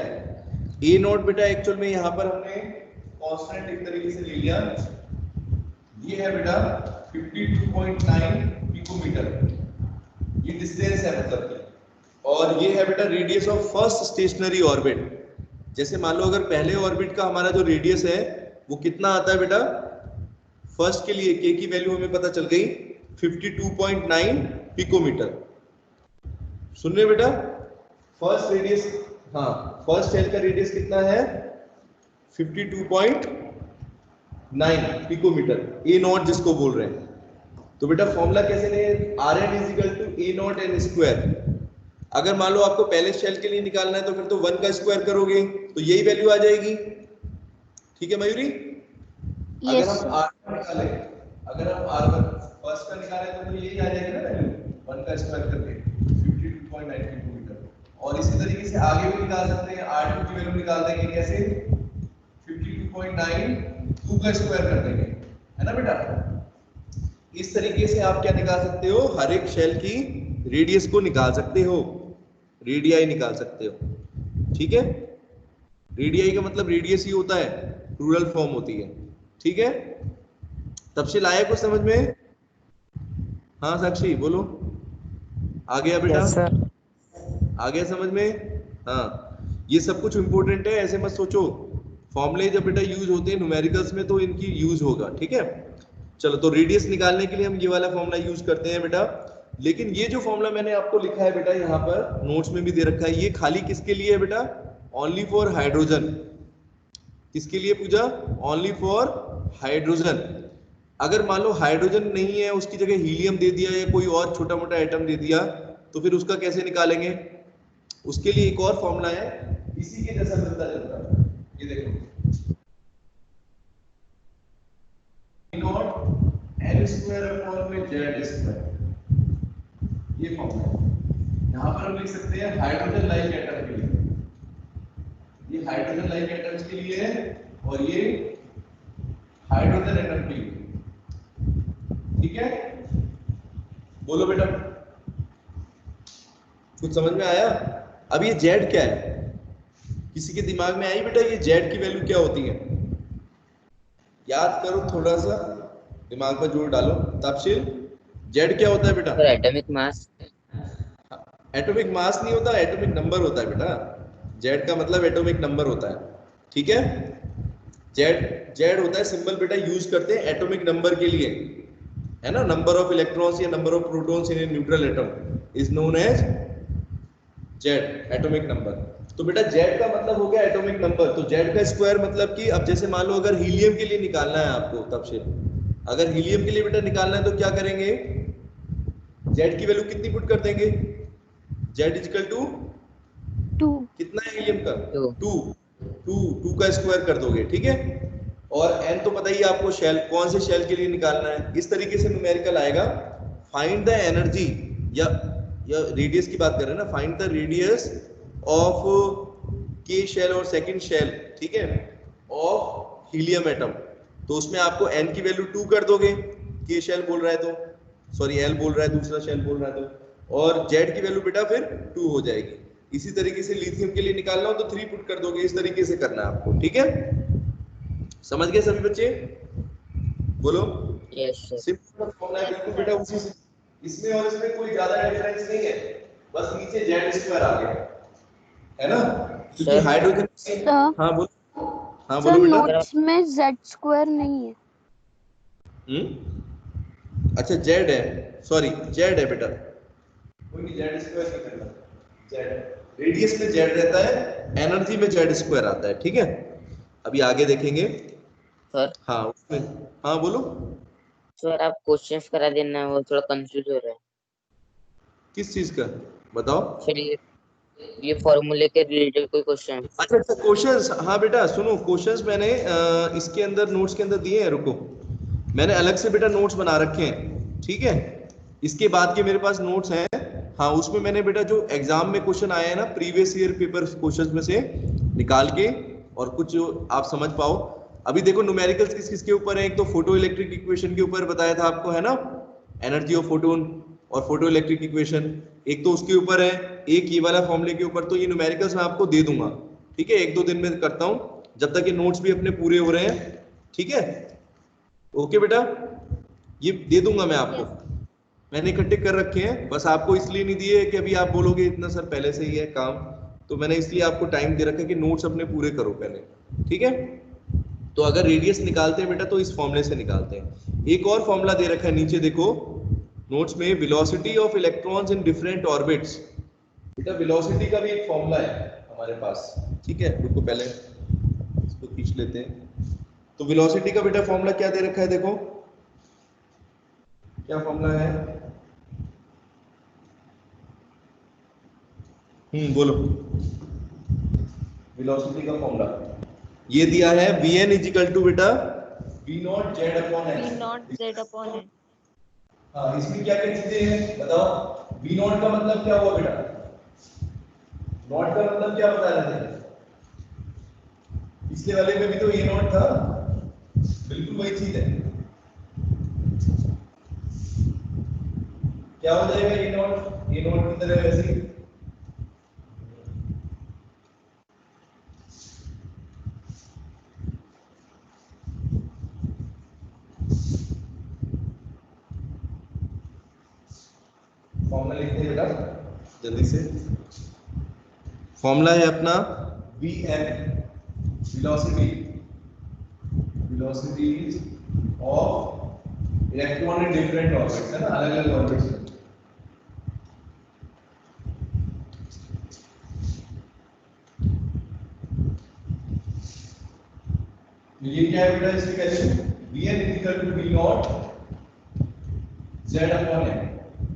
ए नॉट बेटा एक्चुअल में यहाँ पर हमने कांस्टेंट एक तरीके से ले लिया, ये है बेटा 52.9 पिकोमीटर, ये डिस्टेंस है मतलब की, और ये है बेटा radius of first stationery orbit. जैसे मान लो अगर पहले ऑर्बिट का हमारा जो रेडियस है वो कितना आता है बेटा, फर्स्ट के लिए के की वैल्यू हमें पता चल गई 52.9 पिकोमीटर। सुन रहे बेटा, फर्स्ट रेडियस, हाँ फर्स्ट शेल का रेडियस कितना है 52.9 पिकोमीटर, ए नॉट जिसको बोल रहे हैं। तो बेटा फॉर्मूला कैसे लें, R N is equal to A naught N square. अगर मान लो आपको पहले शेल के लिए निकालना है तो फिर तो 1 का स्क्वायर करोगे तो यही वैल्यू आ जाएगी, ठीक है मयूरी। अगर हम R1 निकालें, अगर हम R1 फर्स्ट का निकालें तो यही आ जाएगा ना वैल्यू, 1 का स्क्वायर करके 52.9 किलोमीटर। और इसी तरीके से आगे भी निकाल सकते हैं, R2 की वैल्यू निकाल देंगे कैसे, 52.9 2 का स्क्वायर कर देंगे, है ना बेटा। इस तरीके से आप क्या निकाल सकते हो, हर एक शेल की रेडियस को निकाल सकते हो, रेडियाई निकाल सकते हो, ठीक है। रेडियाई का मतलब रेडियस ही होता है, प्लूरल फॉर्म होती है, ठीक है। तब से लाया कुछ समझ में, हाँ साक्षी बोलो, आ गया बेटा, yes, आ गया समझ में, हाँ ये सब कुछ इंपॉर्टेंट है, ऐसे मत सोचो, फॉर्मूले जब बेटा यूज होते हैं न्यूमेरिकल्स में तो इनकी यूज होगा, ठीक है। चलो तो रेडियस निकालने के लिए हम ये वाला फॉर्मूला यूज करते हैं बेटा, लेकिन ये जो फॉर्मूला मैंने आपको लिखा है बेटा यहाँ पर नोट्स में भी दे रखा है, ये खाली किसके लिए है बेटा, ओनली फॉर हाइड्रोजन। किसके लिए पूजा, ओनली फॉर हाइड्रोजन। अगर मान लो हाइड्रोजन नहीं है, उसकी जगह हीलियम दे दिया या कोई और छोटा मोटा एटम दे दिया तो फिर उसका कैसे निकालेंगे, उसके लिए एक और फॉर्मूला है, इसी के जैसा मिलता जुलता है, ये देखो नॉट एल स्क्वायर अपॉन में जेड स्क्वायर, ये फॉर्मूला है। यहाँ पर हम लिख सकते हैं हाइड्रोजन लाइक एटम के लिए, ये हाइड्रोजन लाइक एटम्स के लिए है और ये हाइड्रोजन एटम के लिए, ठीक है। बोलो बेटा कुछ समझ में आया। अब ये जेड क्या है, किसी के दिमाग में आई बेटा ये जेड की वैल्यू क्या होती है, याद करो थोड़ा सा, दिमाग पर जोर डालो। तपशील जेड क्या होता है बेटा, एटॉमिक मास, एटॉमिक मास नहीं होता, एटॉमिक नंबर होता है बेटा, जेड का मतलब एटॉमिक नंबर होता है, ठीक है। जेड होता है सिंबल बेटा, यूज करते हैं एटॉमिक नंबर के लिए, है ना, नंबर ऑफ इलेक्ट्रॉन्स या number of protons in a neutral atom is known as Z, atomic number. तो बेटा जेड का मतलब हो गया एटॉमिक नंबर, तो जेड का स्क्वायर मतलब कि अब जैसे मान लो अगर हीलियम के लिए निकालना है आपको, तब से अगर हीलियम के लिए बेटा निकालना है तो क्या करेंगे, जेड की वैल्यू कितनी पुट कर देंगे, जेड इक्वल टू 2 कितना है हीलियम का, 2 2 का स्क्वायर कर दोगे, ठीक है। और एन तो पता ही आपको शेल, कौन से शेल के लिए निकालना है। इस तरीके से न्यूमेरिकल आएगा, फाइंड द एनर्जी या या रेडियस की बात कर रहे हैं ना, फाइंड द रेडियस ऑफ के शेल और सेकंड शेल, ठीक है, ऑफ हीलियम एटम। तो उसमें आपको n की वैल्यू 2 कर दोगे, के शेल बोल रहा है तो, सॉरी l बोल रहा है, दूसरा शेल बोल रहा है तो, और z की वैल्यू बेटा फिर 2 हो जाएगी। इसी तरीके से लिथियम के लिए निकालना हो तो 3 पुट कर दोगे, इस तरीके से करना है आपको, ठीक है। समझ गए सभी बच्चे? बोलो। Yes sir. सिंपल फॉर्मूला है बिल्कुल बेटा उसी से, इसमें और इसमें कोई ज्यादा डिफरेंस नहीं है, बस नीचे z स्क्वायर आ गया है ना, क्योंकि सर। हाइड्रोजन। सर हाँ बोलो, हाँ सर बोलो बेटा। नोट्स में z स्क्वायर नहीं है। अच्छा जेड है, सॉरी जेड है बेटा, कोई नहीं, जेड स्क्वायर नहीं करना, जेड रेडियस में जेड रहता है, एनर्जी में जेड स्क्वायर आता है, ठीक है। अभी आगे देखेंगे। सर। हाँ उसमें, हाँ बोलो। सर आप क्वेश्चंस करा देना, वो थोड़ा कंफ्यूज हो रहा है। किस चीज का बताओ? सर ये फॉर्मूले के रिलेटेड कोई क्वेश्चन? अच्छा अच्छा क्वेश्चंस, हाँ बेटा सुनो, क्वेश्चंस मैंने इसके अंदर नोट्स के अंदर दिए हैं, रुको मैंने अलग से बेटा नोट्स बना रखे हैं, ठीक है। इसके बाद के मेरे पास नोट्स हैं, हाँ उसमें मैंने बेटा जो एग्जाम में क्वेश्चन आए हैं ना प्रीवियस ईयर पेपर क्वेश्चंस में से निकाल के, और कुछ जो आप समझ पाओ। अभी देखो न्यूमेरिकल्स किस किस के ऊपर है, एक तो फोटो इलेक्ट्रिक इक्वेशन के ऊपर बताया था आपको, है ना, एनर्जी ऑफ फोटोन और फोटो इलेक्ट्रिक इक्वेशन, एक तो उसके ऊपर है, एक ये वाला फॉर्मूले के ऊपर। तो ये न्यूमेरिकल्स मैं आपको दे दूंगा, ठीक है, 1-2 दिन में करता हूँ, जब तक ये नोट्स भी अपने पूरे हो रहे हैं, ठीक है। ओके बेटा, ये दे दूंगा मैं आपको, मैंने इकट्ठे कर रखे हैं, बस आपको इसलिए नहीं दिए कि अभी आप बोलोगे इतना सर पहले से ही है काम, तो मैंने इसलिए आपको टाइम दे रखा है कि नोट्स अपने पूरे करो पहले, ठीक है। तो अगर रेडियस निकालते हैं बेटा तो इस फॉर्मूले से निकालते हैं। एक और फॉर्मूला दे रखा है नीचे देखो नोट्स में, velocity of electrons in different orbits. बेटा वेलोसिटी का भी एक फॉर्मूला है हमारे पास, ठीक है, रुको पहले इसको खींच लेते हैं। तो वेलोसिटी का बेटा फॉर्मूला क्या दे रखा है, देखो क्या फॉर्मूला है, बोलो। वेलोसिटी का फॉर्मूला ये दिया है, vn इजिकल टू बेटा v naught z upon n। v naught z upon n। हाँ इसमें क्या क्या चीजें हैं बताओ? v नॉट का मतलब क्या हुआ बेटा? नॉट का मतलब क्या बता रहे थे? पिछले वाले में भी तो ये नॉट था, बिल्कुल वही चीज है। क्या हो जाएगा ये नॉट? ये नॉट की तरह वैसे ही फॉर्मूला लिखते हैं बेटा जल्दी से। फॉर्मूला है अपना Vn, velocity, velocity of electron in different orbits, है ना, अलग अलग ऑर्बिट्स में। तो ये क्या है बेटा, इसकी value Vn equal to V naught Z upon n।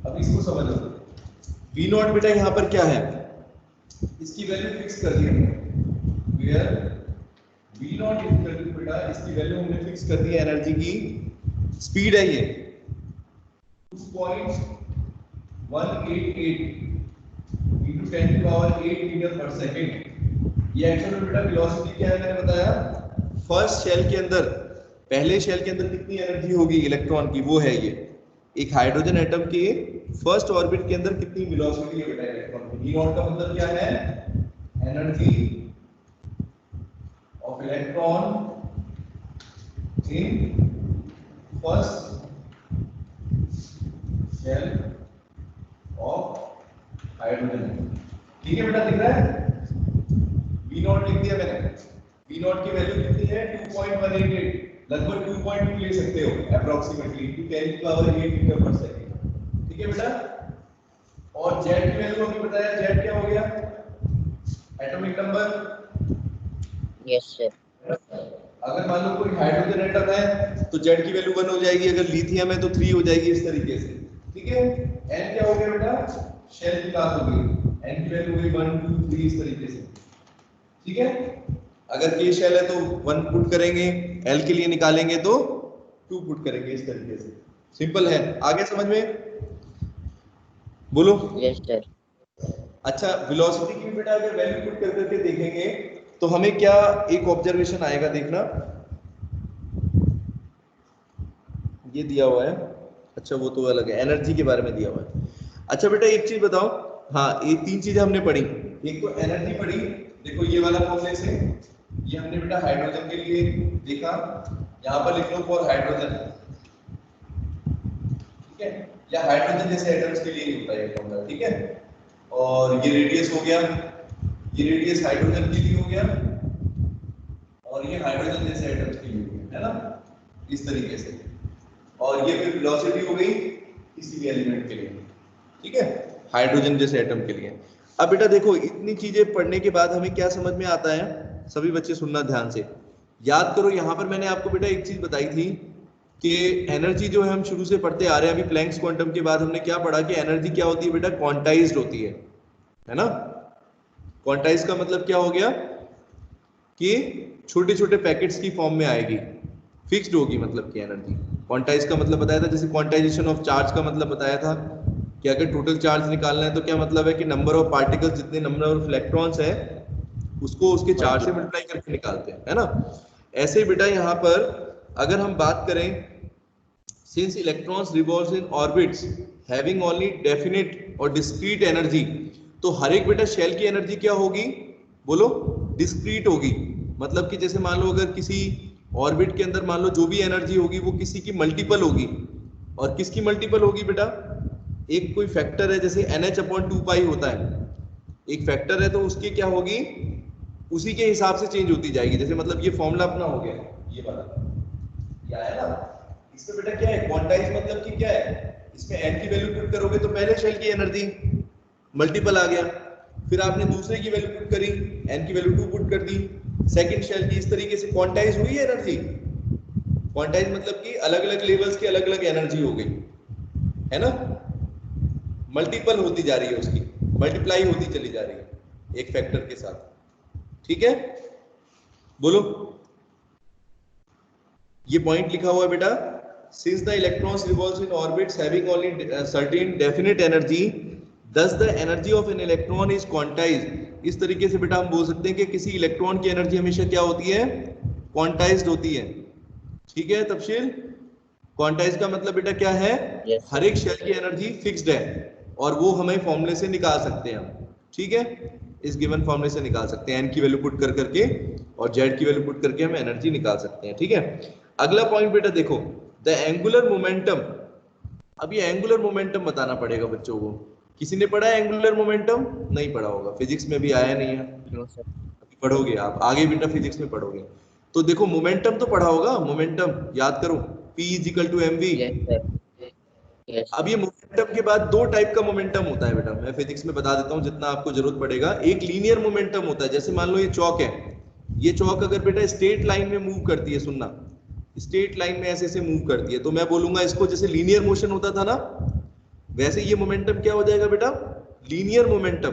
अब इसको समझो, V नॉट बेटा यहाँ पर क्या है, इसकी वैल्यू फिक्स कर दी हमने, where V naught equal to बेटा इसकी वैल्यू हमने फिक्स कर दी है, एनर्जी की स्पीड है ये 2.188 into 10 की पावर 8 मीटर पर सेकंड। ये एक्चुअल बेटा वेलोसिटी क्या है मैंने बताया, फर्स्ट शेल के अंदर, पहले शेल के अंदर कितनी एनर्जी होगी इलेक्ट्रॉन की, वो है ये। एक हाइड्रोजन एटम के फर्स्ट ऑर्बिट के अंदर कितनी वेलोसिटी है बेटा इलेक्ट्रॉन की। V नॉट का मतलब क्या है, energy of electron in first shell of hydrogen. ठीक है बेटा, दिख रहा है? V नॉट लिख दिया मैंने, V नॉट की वैल्यू कितनी है 2.188, लगभग 2.2 ले सकते हो अप्रोक्सीमेटली, 10 की पावर 8 मीटर पर सेकंड। ठीक है बेटा, और Z की वैल्यू अभी बताया, Z क्या हो गया, एटॉमिक नंबर। Yes sir. अगर मान लो कोई हाइड्रोजन एटम है तो Z की वैल्यू 1 हो जाएगी, अगर लिथियम है तो 3 हो जाएगी, इस तरीके से। ठीक है, N क्या हो गया बेटा, शेल की बात हो गई, N की वैल्यू हो गई 1 2 3 इस तरीके से। ठीक है, अगर K शेल है तो 1 पुट करेंगे, L के लिए निकालेंगे तो 2 पुट करेंगे, इस तरीके से। सिंपल है, आगे समझ में? बोलो। Yes sir. अच्छा, वेलोसिटी की बेटा अगर वैल्यू पुट कर करके देखेंगे तो हमें क्या एक ऑब्जर्वेशन आएगा, देखना। ये दिया हुआ है, अच्छा वो तो अलग है, एनर्जी के बारे में दिया हुआ है। अच्छा बेटा एक चीज बताओ, हाँ ये तीन चीजें हमने पढ़ी। एक तो एनर्जी पढ़ी, देखो ये वाला फॉर्मूले से, ये हमने बेटा हाइड्रोजन के लिए देखा, यहाँ पर लिख लो फॉर हाइड्रोजन, ठीक है, या हाइड्रोजन जैसे एटम्स के लिए ही होता है ये फॉर्मूला, ठीक है। और ये रेडियस हो गया, ये रेडियस हाइड्रोजन के लिए हो गया, और ये हाइड्रोजन जैसे एटम्स के लिए हो गया, है ना, इस तरीके से। और ये फिर वेलोसिटी हो गई किसी भी एलिमेंट के लिए, ठीक है, हाइड्रोजन जैसे एटम के लिए। अब बेटा देखो इतनी चीजें पढ़ने के बाद हमें क्या समझ में आता है, सभी बच्चे सुनना ध्यान से, याद करो। यहाँ पर मैंने आपको बेटा एक चीज बताई थी कि एनर्जी जो है हम शुरू से पढ़ते आ रहे हैं, अभी प्लैंक्स क्वांटम के बाद हमने क्या पढ़ा कि एनर्जी क्या होती है बेटा, क्वांटाइज्ड होती है ना। क्वांटाइज का मतलब क्या हो गया कि छोटे छोटे पैकेट्स की फॉर्म में आएगी, फिक्स्ड होगी, मतलब कि एनर्जी। क्वांटाइज का मतलब बताया था, जैसे क्वांटाइजेशन ऑफ चार्ज का मतलब बताया था कि अगर टोटल चार्ज निकालना है तो क्या मतलब है कि नंबर ऑफ पार्टिकल्स जितने नंबर ऑफ इलेक्ट्रॉन्स है उसको उसके चार्ज से मल्टीप्लाई करके निकालते हैं, है ना। ऐसे बेटा यहाँ पर अगर हम बात करें, सिंस इलेक्ट्रॉन्स रिवॉल्व्स इन ऑर्बिट्स हैविंग ओनली डेफिनिट और डिस्क्रीट एनर्जी, तो हर एक बेटा शेल की एनर्जी क्या होगी, बोलो, डिस्क्रीट होगी। मतलब कि जैसे मान लो अगर किसी ऑर्बिट के अंदर मान लो जो भी एनर्जी होगी वो किसी की मल्टीपल होगी, और किसकी मल्टीपल होगी बेटा, एक कोई फैक्टर है जैसे NH/2 होता है, एक फैक्टर है तो उसकी क्या होगी, उसी के हिसाब से चेंज होती जाएगी। जैसे मतलब ये फॉर्मूला अपना हो गया, ये वाला क्या है ना, इसमें बेटा क्या है, क्वांटाइज मतलब कि क्या है, इसमें n की वैल्यू पुट करोगे तो पहले शेल की एनर्जी मल्टीपल आ गया, फिर आपने दूसरे की वैल्यू पुट करी, n की वैल्यू 2 पुट कर दी, सेकंड शेल की, इस तरीके से क्वांटाइज हुई है एनर्जी। क्वांटाइज मतलब कि अलग अलग लेवल्स की अलग अलग एनर्जी हो गई, है ना, मल्टीपल होती जा रही है, उसकी मल्टीप्लाई होती चली जा रही है एक फैक्टर के साथ, ठीक है। बोलो, ये पॉइंट लिखा हुआ है बेटा, since the electrons revolves in orbits having only certain definite energy thus the energy of an electron is quantized। इस तरीके से बेटा हम बोल सकते हैं कि किसी इलेक्ट्रॉन की एनर्जी हमेशा क्या होती है, क्वांटाइज्ड होती है, ठीक है तफसील। क्वांटाइज का मतलब बेटा क्या है, Yes, हर एक शेल की एनर्जी फिक्स्ड है और वो हमें फॉर्मूले से निकाल सकते हैं हम, ठीक है, इस गिवन फॉर्मूले से निकाल सकते हैं, n की वैल्यू पुट कर करके और z की वैल्यू पुट करके हम एनर्जी निकाल सकते हैं, ठीक है। अगला पॉइंट बेटा देखो, द एंगुलर मोमेंटम। अब ये एंगुलर मोमेंटम बताना पड़ेगा बच्चों को, किसी ने पढ़ा है एंगुलर मोमेंटम, नहीं पढ़ा होगा, फिजिक्स में भी आया नहीं है, no sir. अभी पढ़ोगे आप आगे बेटा फिजिक्स में पढ़ोगे। तो देखो मोमेंटम तो पढ़ा होगा, मोमेंटम याद करो, P = mv। Yes sir. Yes अब sir. ये मोमेंटम के बाद दो टाइप का मोमेंटम होता है बेटा, मैं फिजिक्स में बता देता हूँ जितना आपको जरूरत पड़ेगा। एक लीनियर मोमेंटम होता है, जैसे मान लो ये चौक है, ये चौक अगर बेटा स्ट्रेट लाइन में मूव करती है, सुनना, स्ट्रेट लाइन में ऐसे ऐसे मूव करती है, तो मैं बोलूंगा इसको जैसे लीनियर मोशन होता था ना, वैसे ये मोमेंटम क्या हो जाएगा बेटा, लीनियर मोमेंटम।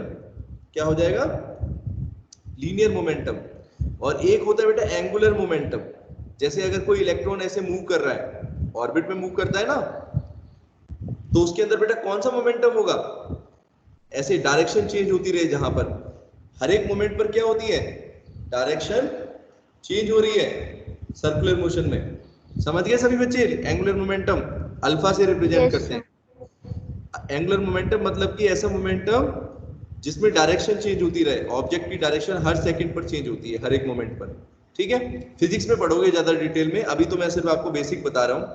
क्या हो जाएगा, लीनियर मोमेंटम। और एक होता है बेटा एंगुलर मोमेंटम, जैसे अगर कोई इलेक्ट्रॉन ऐसे मूव कर रहा है, ऑर्बिट में मूव करता है ना, तो उसके अंदर बेटा कौन सा मोमेंटम होगा, ऐसे डायरेक्शन चेंज होती रहे, जहां पर हर एक मोमेंट पर क्या होती है, डायरेक्शन चेंज हो रही है सर्कुलर मोशन में। समझ गए सभी बच्चे, एंगुलर मोमेंटम अल्फा से रिप्रेजेंट यस करते सर। हैं। एंगुलर मोमेंटम मतलब कि ऐसा मोमेंटम जिसमें डायरेक्शन चेंज होती रहे, ऑब्जेक्ट की डायरेक्शन हर सेकंड पर चेंज होती है, हर एक मोमेंट पर, ठीक है। फिजिक्स में पढ़ोगे ज्यादा डिटेल में, अभी तो मैं सिर्फ आपको बेसिक बता रहा हूं।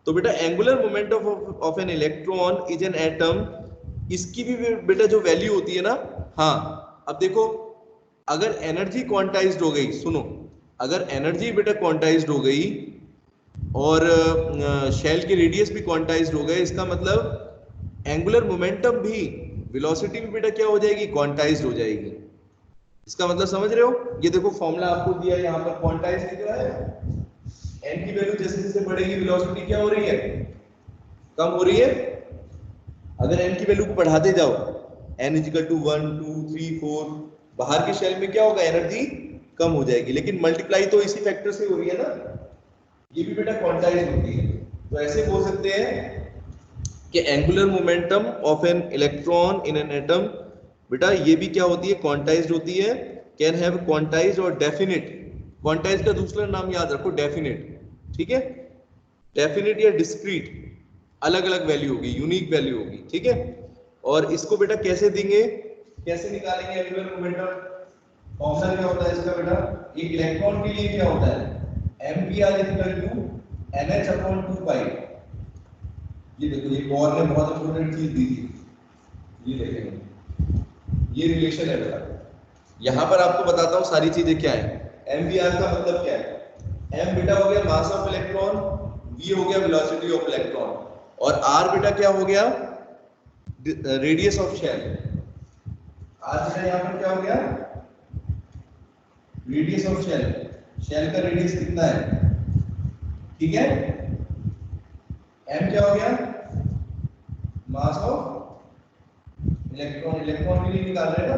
तो बेटा angular moment of an electron is an atom, इसकी भी बेटा जो वैल्यू होती है ना, हाँ अब देखो, अगर एनर्जी क्वांटाइज्ड हो गई, सुनो, अगर एनर्जी बेटा क्वांटाइज्ड हो गई और शेल के रेडियस भी क्वांटाइज्ड हो गए, इसका मतलब एंगुलर मोमेंटम भी, वेलोसिटी भी बेटा क्या हो जाएगी, क्वांटाइज्ड हो जाएगी। इसका मतलब समझ रहे हो, ये देखो फॉर्मूला आपको दिया है यहाँ पर, क्वांटाइज लिख रहा है, n की वैल्यू जैसे जैसे बढ़ेगी वेलोसिटी क्या हो रही है, कम हो रही है। अगर n की वैल्यू को बढ़ाते जाओ, n = 1 2 3 4, बाहर के शेल में क्या होगा, एनर्जी कम हो जाएगी, लेकिन मल्टीप्लाई तो इसी फैक्टर से हो रही है ना, ये भी बेटा क्वांटाइज होती है। तो ऐसे बोल सकते हैं कि angular momentum of an electron in an atom, बेटा ये भी क्या होती है, क्वांटाइज्ड होती है, कैन हैव क्वांटाइज्ड और डेफिनिट। क्वांटाइज्ड का दूसरा नाम याद रखो डेफिनिट, ठीक है, डेफिनिट या डिस्क्रीट, अलग अलग वैल्यू होगी, यूनिक वैल्यू होगी, ठीक है। और इसको बेटा कैसे देंगे, कैसे निकालेंगे एंगुलर मोमेंटम, फॉर्मूला क्या होता है इसका बेटा, एक इलेक्ट्रॉन के लिए क्या होता है, mvr equal to nh upon 2 pi. ये देखो ये बोर ने बहुत इंपॉर्टेंट चीज दी थी, ये देखेंगे, ये रिलेशन है बेटा। यहां पर आपको बताता हूं सारी चीजें क्या है। mvr का मतलब क्या है, m बेटा हो गया मास ऑफ इलेक्ट्रॉन, v हो गया वेलोसिटी ऑफ इलेक्ट्रॉन, और r बेटा क्या हो गया, रेडियस ऑफ शेल। r बेटा यहां पर क्या हो गया, रेडियस ऑफ शेल, शेल का रेडियस कितना है, ठीक है। m क्या हो गया, मास ऑफ इलेक्ट्रॉन, इलेक्ट्रॉन के लिए निकाल रहे हैं ना।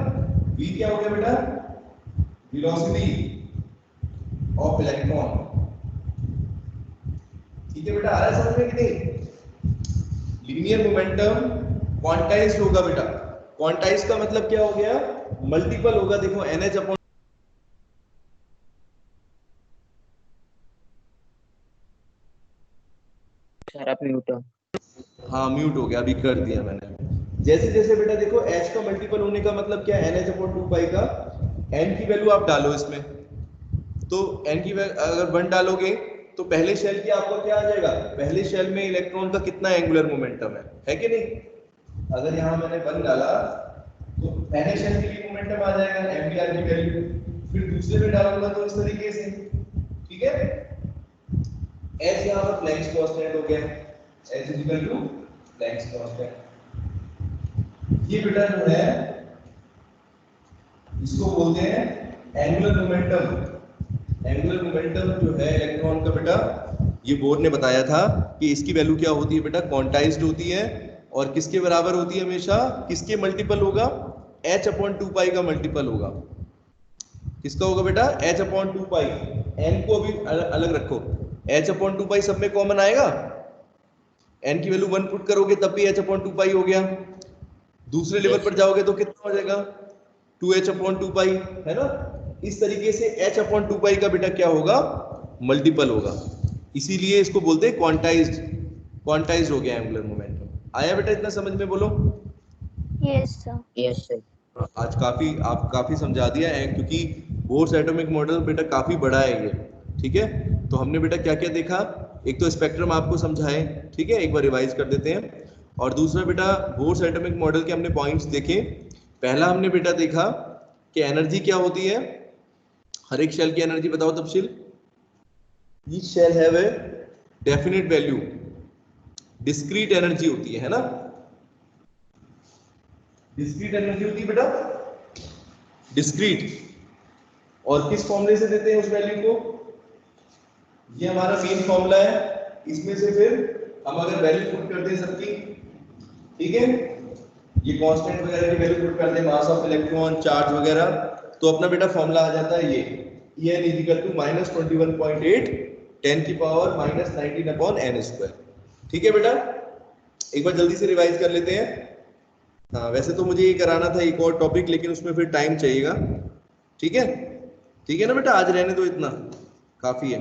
v क्या हो गया बेटा, वेलोसिटी ऑफ इलेक्ट्रॉन, ठीक है बेटा। आ रहा है समझ में कि नहीं। लीनियर मोमेंटम क्वांटाइज्ड होगा बेटा, क्वांटाइज्ड का मतलब क्या हो गया, मल्टीपल होगा। देखो nh अपॉन, सर आप म्यूट हो। हाँ म्यूट हो गया, अभी कर दिया मैंने। जैसे जैसे बेटा देखो h का मल्टीपल होने का मतलब क्या है, nh अपॉन 2 पाई का n की वैल्यू आप डालो इसमें, तो n की अगर 1 डालोगे तो पहले शेल की आपको क्या आ जाएगा, पहले शेल में इलेक्ट्रॉन का कितना एंगुलर मोमेंटम है कि नहीं। अगर यहाँ मैंने 1 डाला तो पहले शेल के लिए मोमेंटम आ जाएगा mvr की वैल्यू, फिर दूसरे में डालूंगा तो इस तरीके से, ठीक है। h यहाँ पर प्लैंक्स कांस्टेंट हो गया, h equal to Planck's constant. ये बेटा जो है इसको बोलते हैं एंगुलर मोमेंटम। एंगुलर मोमेंटम जो है इलेक्ट्रॉन का बेटा, ये बोर ने बताया था कि इसकी वैल्यू क्या होती है बेटा, क्वांटाइज्ड होती है, और किसके बराबर होती है हमेशा, किसके मल्टीपल होगा, h अपॉन 2 पाई का मल्टीपल होगा। किसका होगा बेटा, h अपॉन 2 पाई। n को अभी अलग रखो, h अपॉन 2 पाई सब में कॉमन आएगा, n की वैल्यू 1 पुट करोगे तब भी h अपॉन 2 पाई हो गया। दूसरे लेवल पर जाओगे तो कितना हो जाएगा, 2h अपॉन 2 पाई, है ना। इस तरीके से h अपॉन 2 पाई का बेटा क्या होगा, मल्टीपल होगा, इसीलिए इसको बोलते हैं क्वांटाइज्ड। क्वांटाइज्ड हो गया एंगुलर मोमेंटम। आया बेटा इतना समझ में, बोलो। Yes sir. Yes sir. आज काफी समझा दिया है, क्योंकि बोर्स एटॉमिक मॉडल बेटा काफी बड़ा है ये, ठीक है। तो हमने बेटा क्या क्या देखा, एक तो स्पेक्ट्रम आपको समझाए, ठीक है, एक बार रिवाइज कर देते हैं। और दूसरा बेटा बोर्स एटॉमिक मॉडल के हमने पॉइंट्स देखे। पहला हमने बेटा देखा कि एनर्जी क्या होती है, हर एक शेल की एनर्जी बताओ तफसील। Each shall have a definite value, discrete energy होती है ना, डिस्क्रीट एनर्जी होती है बेटा, डिस्क्रीट। और किस फॉर्मूले से देते हैं उस वैल्यू को, ये हमारा मेन फॉर्मूला है, इसमें से फिर हम अगर वैल्यू पुट करते हैं सबकी, ठीक है, ये कांस्टेंट वगैरह की वैल्यू पुट करते हैं, मास ऑफ इलेक्ट्रॉन, चार्ज वगैरह, तो अपना बेटा फॉर्मूला आ जाता है ये En इक्वल टू -21.8 10 की पावर -19 अपॉन n स्क्वायर। ठीक है बेटा, एक बार जल्दी से रिवाइज कर लेते हैं। हाँ वैसे तो मुझे ये कराना था एक और टॉपिक, लेकिन उसमें फिर टाइम चाहिएगा, ठीक है। ठीक है ना बेटा, आज रहने दो, इतना काफी है,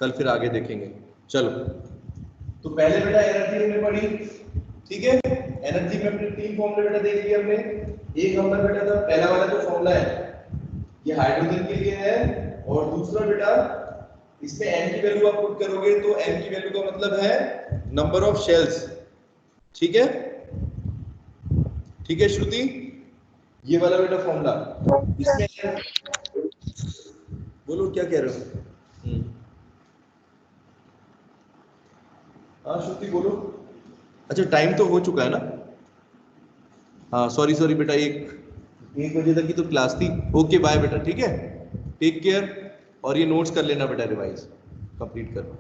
कल फिर आगे देखेंगे। चलो, तो पहले बेटा एनर्जी हमने पढ़ी, ठीक है। एनर्जी में अपने तीन फॉर्मूले बेटा देख लिए हमने। एक नंबर बेटा था पहला वाला जो फॉर्मूला है ये हाइड्रोजन के लिए है, और दूसरा बेटा इसमें n की वैल्यू आप पुट करोगे तो n की वैल्यू का मतलब है नंबर ऑफ शेल्स, ठीक है। ठीक है श्रुति, ये वाला बेटा फॉर्मूला, इसमें बोलो क्या कह रहे हो। हाँ श्रुति बोलो। अच्छा टाइम तो हो चुका है ना, हाँ सॉरी बेटा, एक बजे तक की तो क्लास थी। ओके बाय बेटा, ठीक है, टेक केयर, और ये नोट्स कर लेना बेटा, रिवाइज कंप्लीट करना।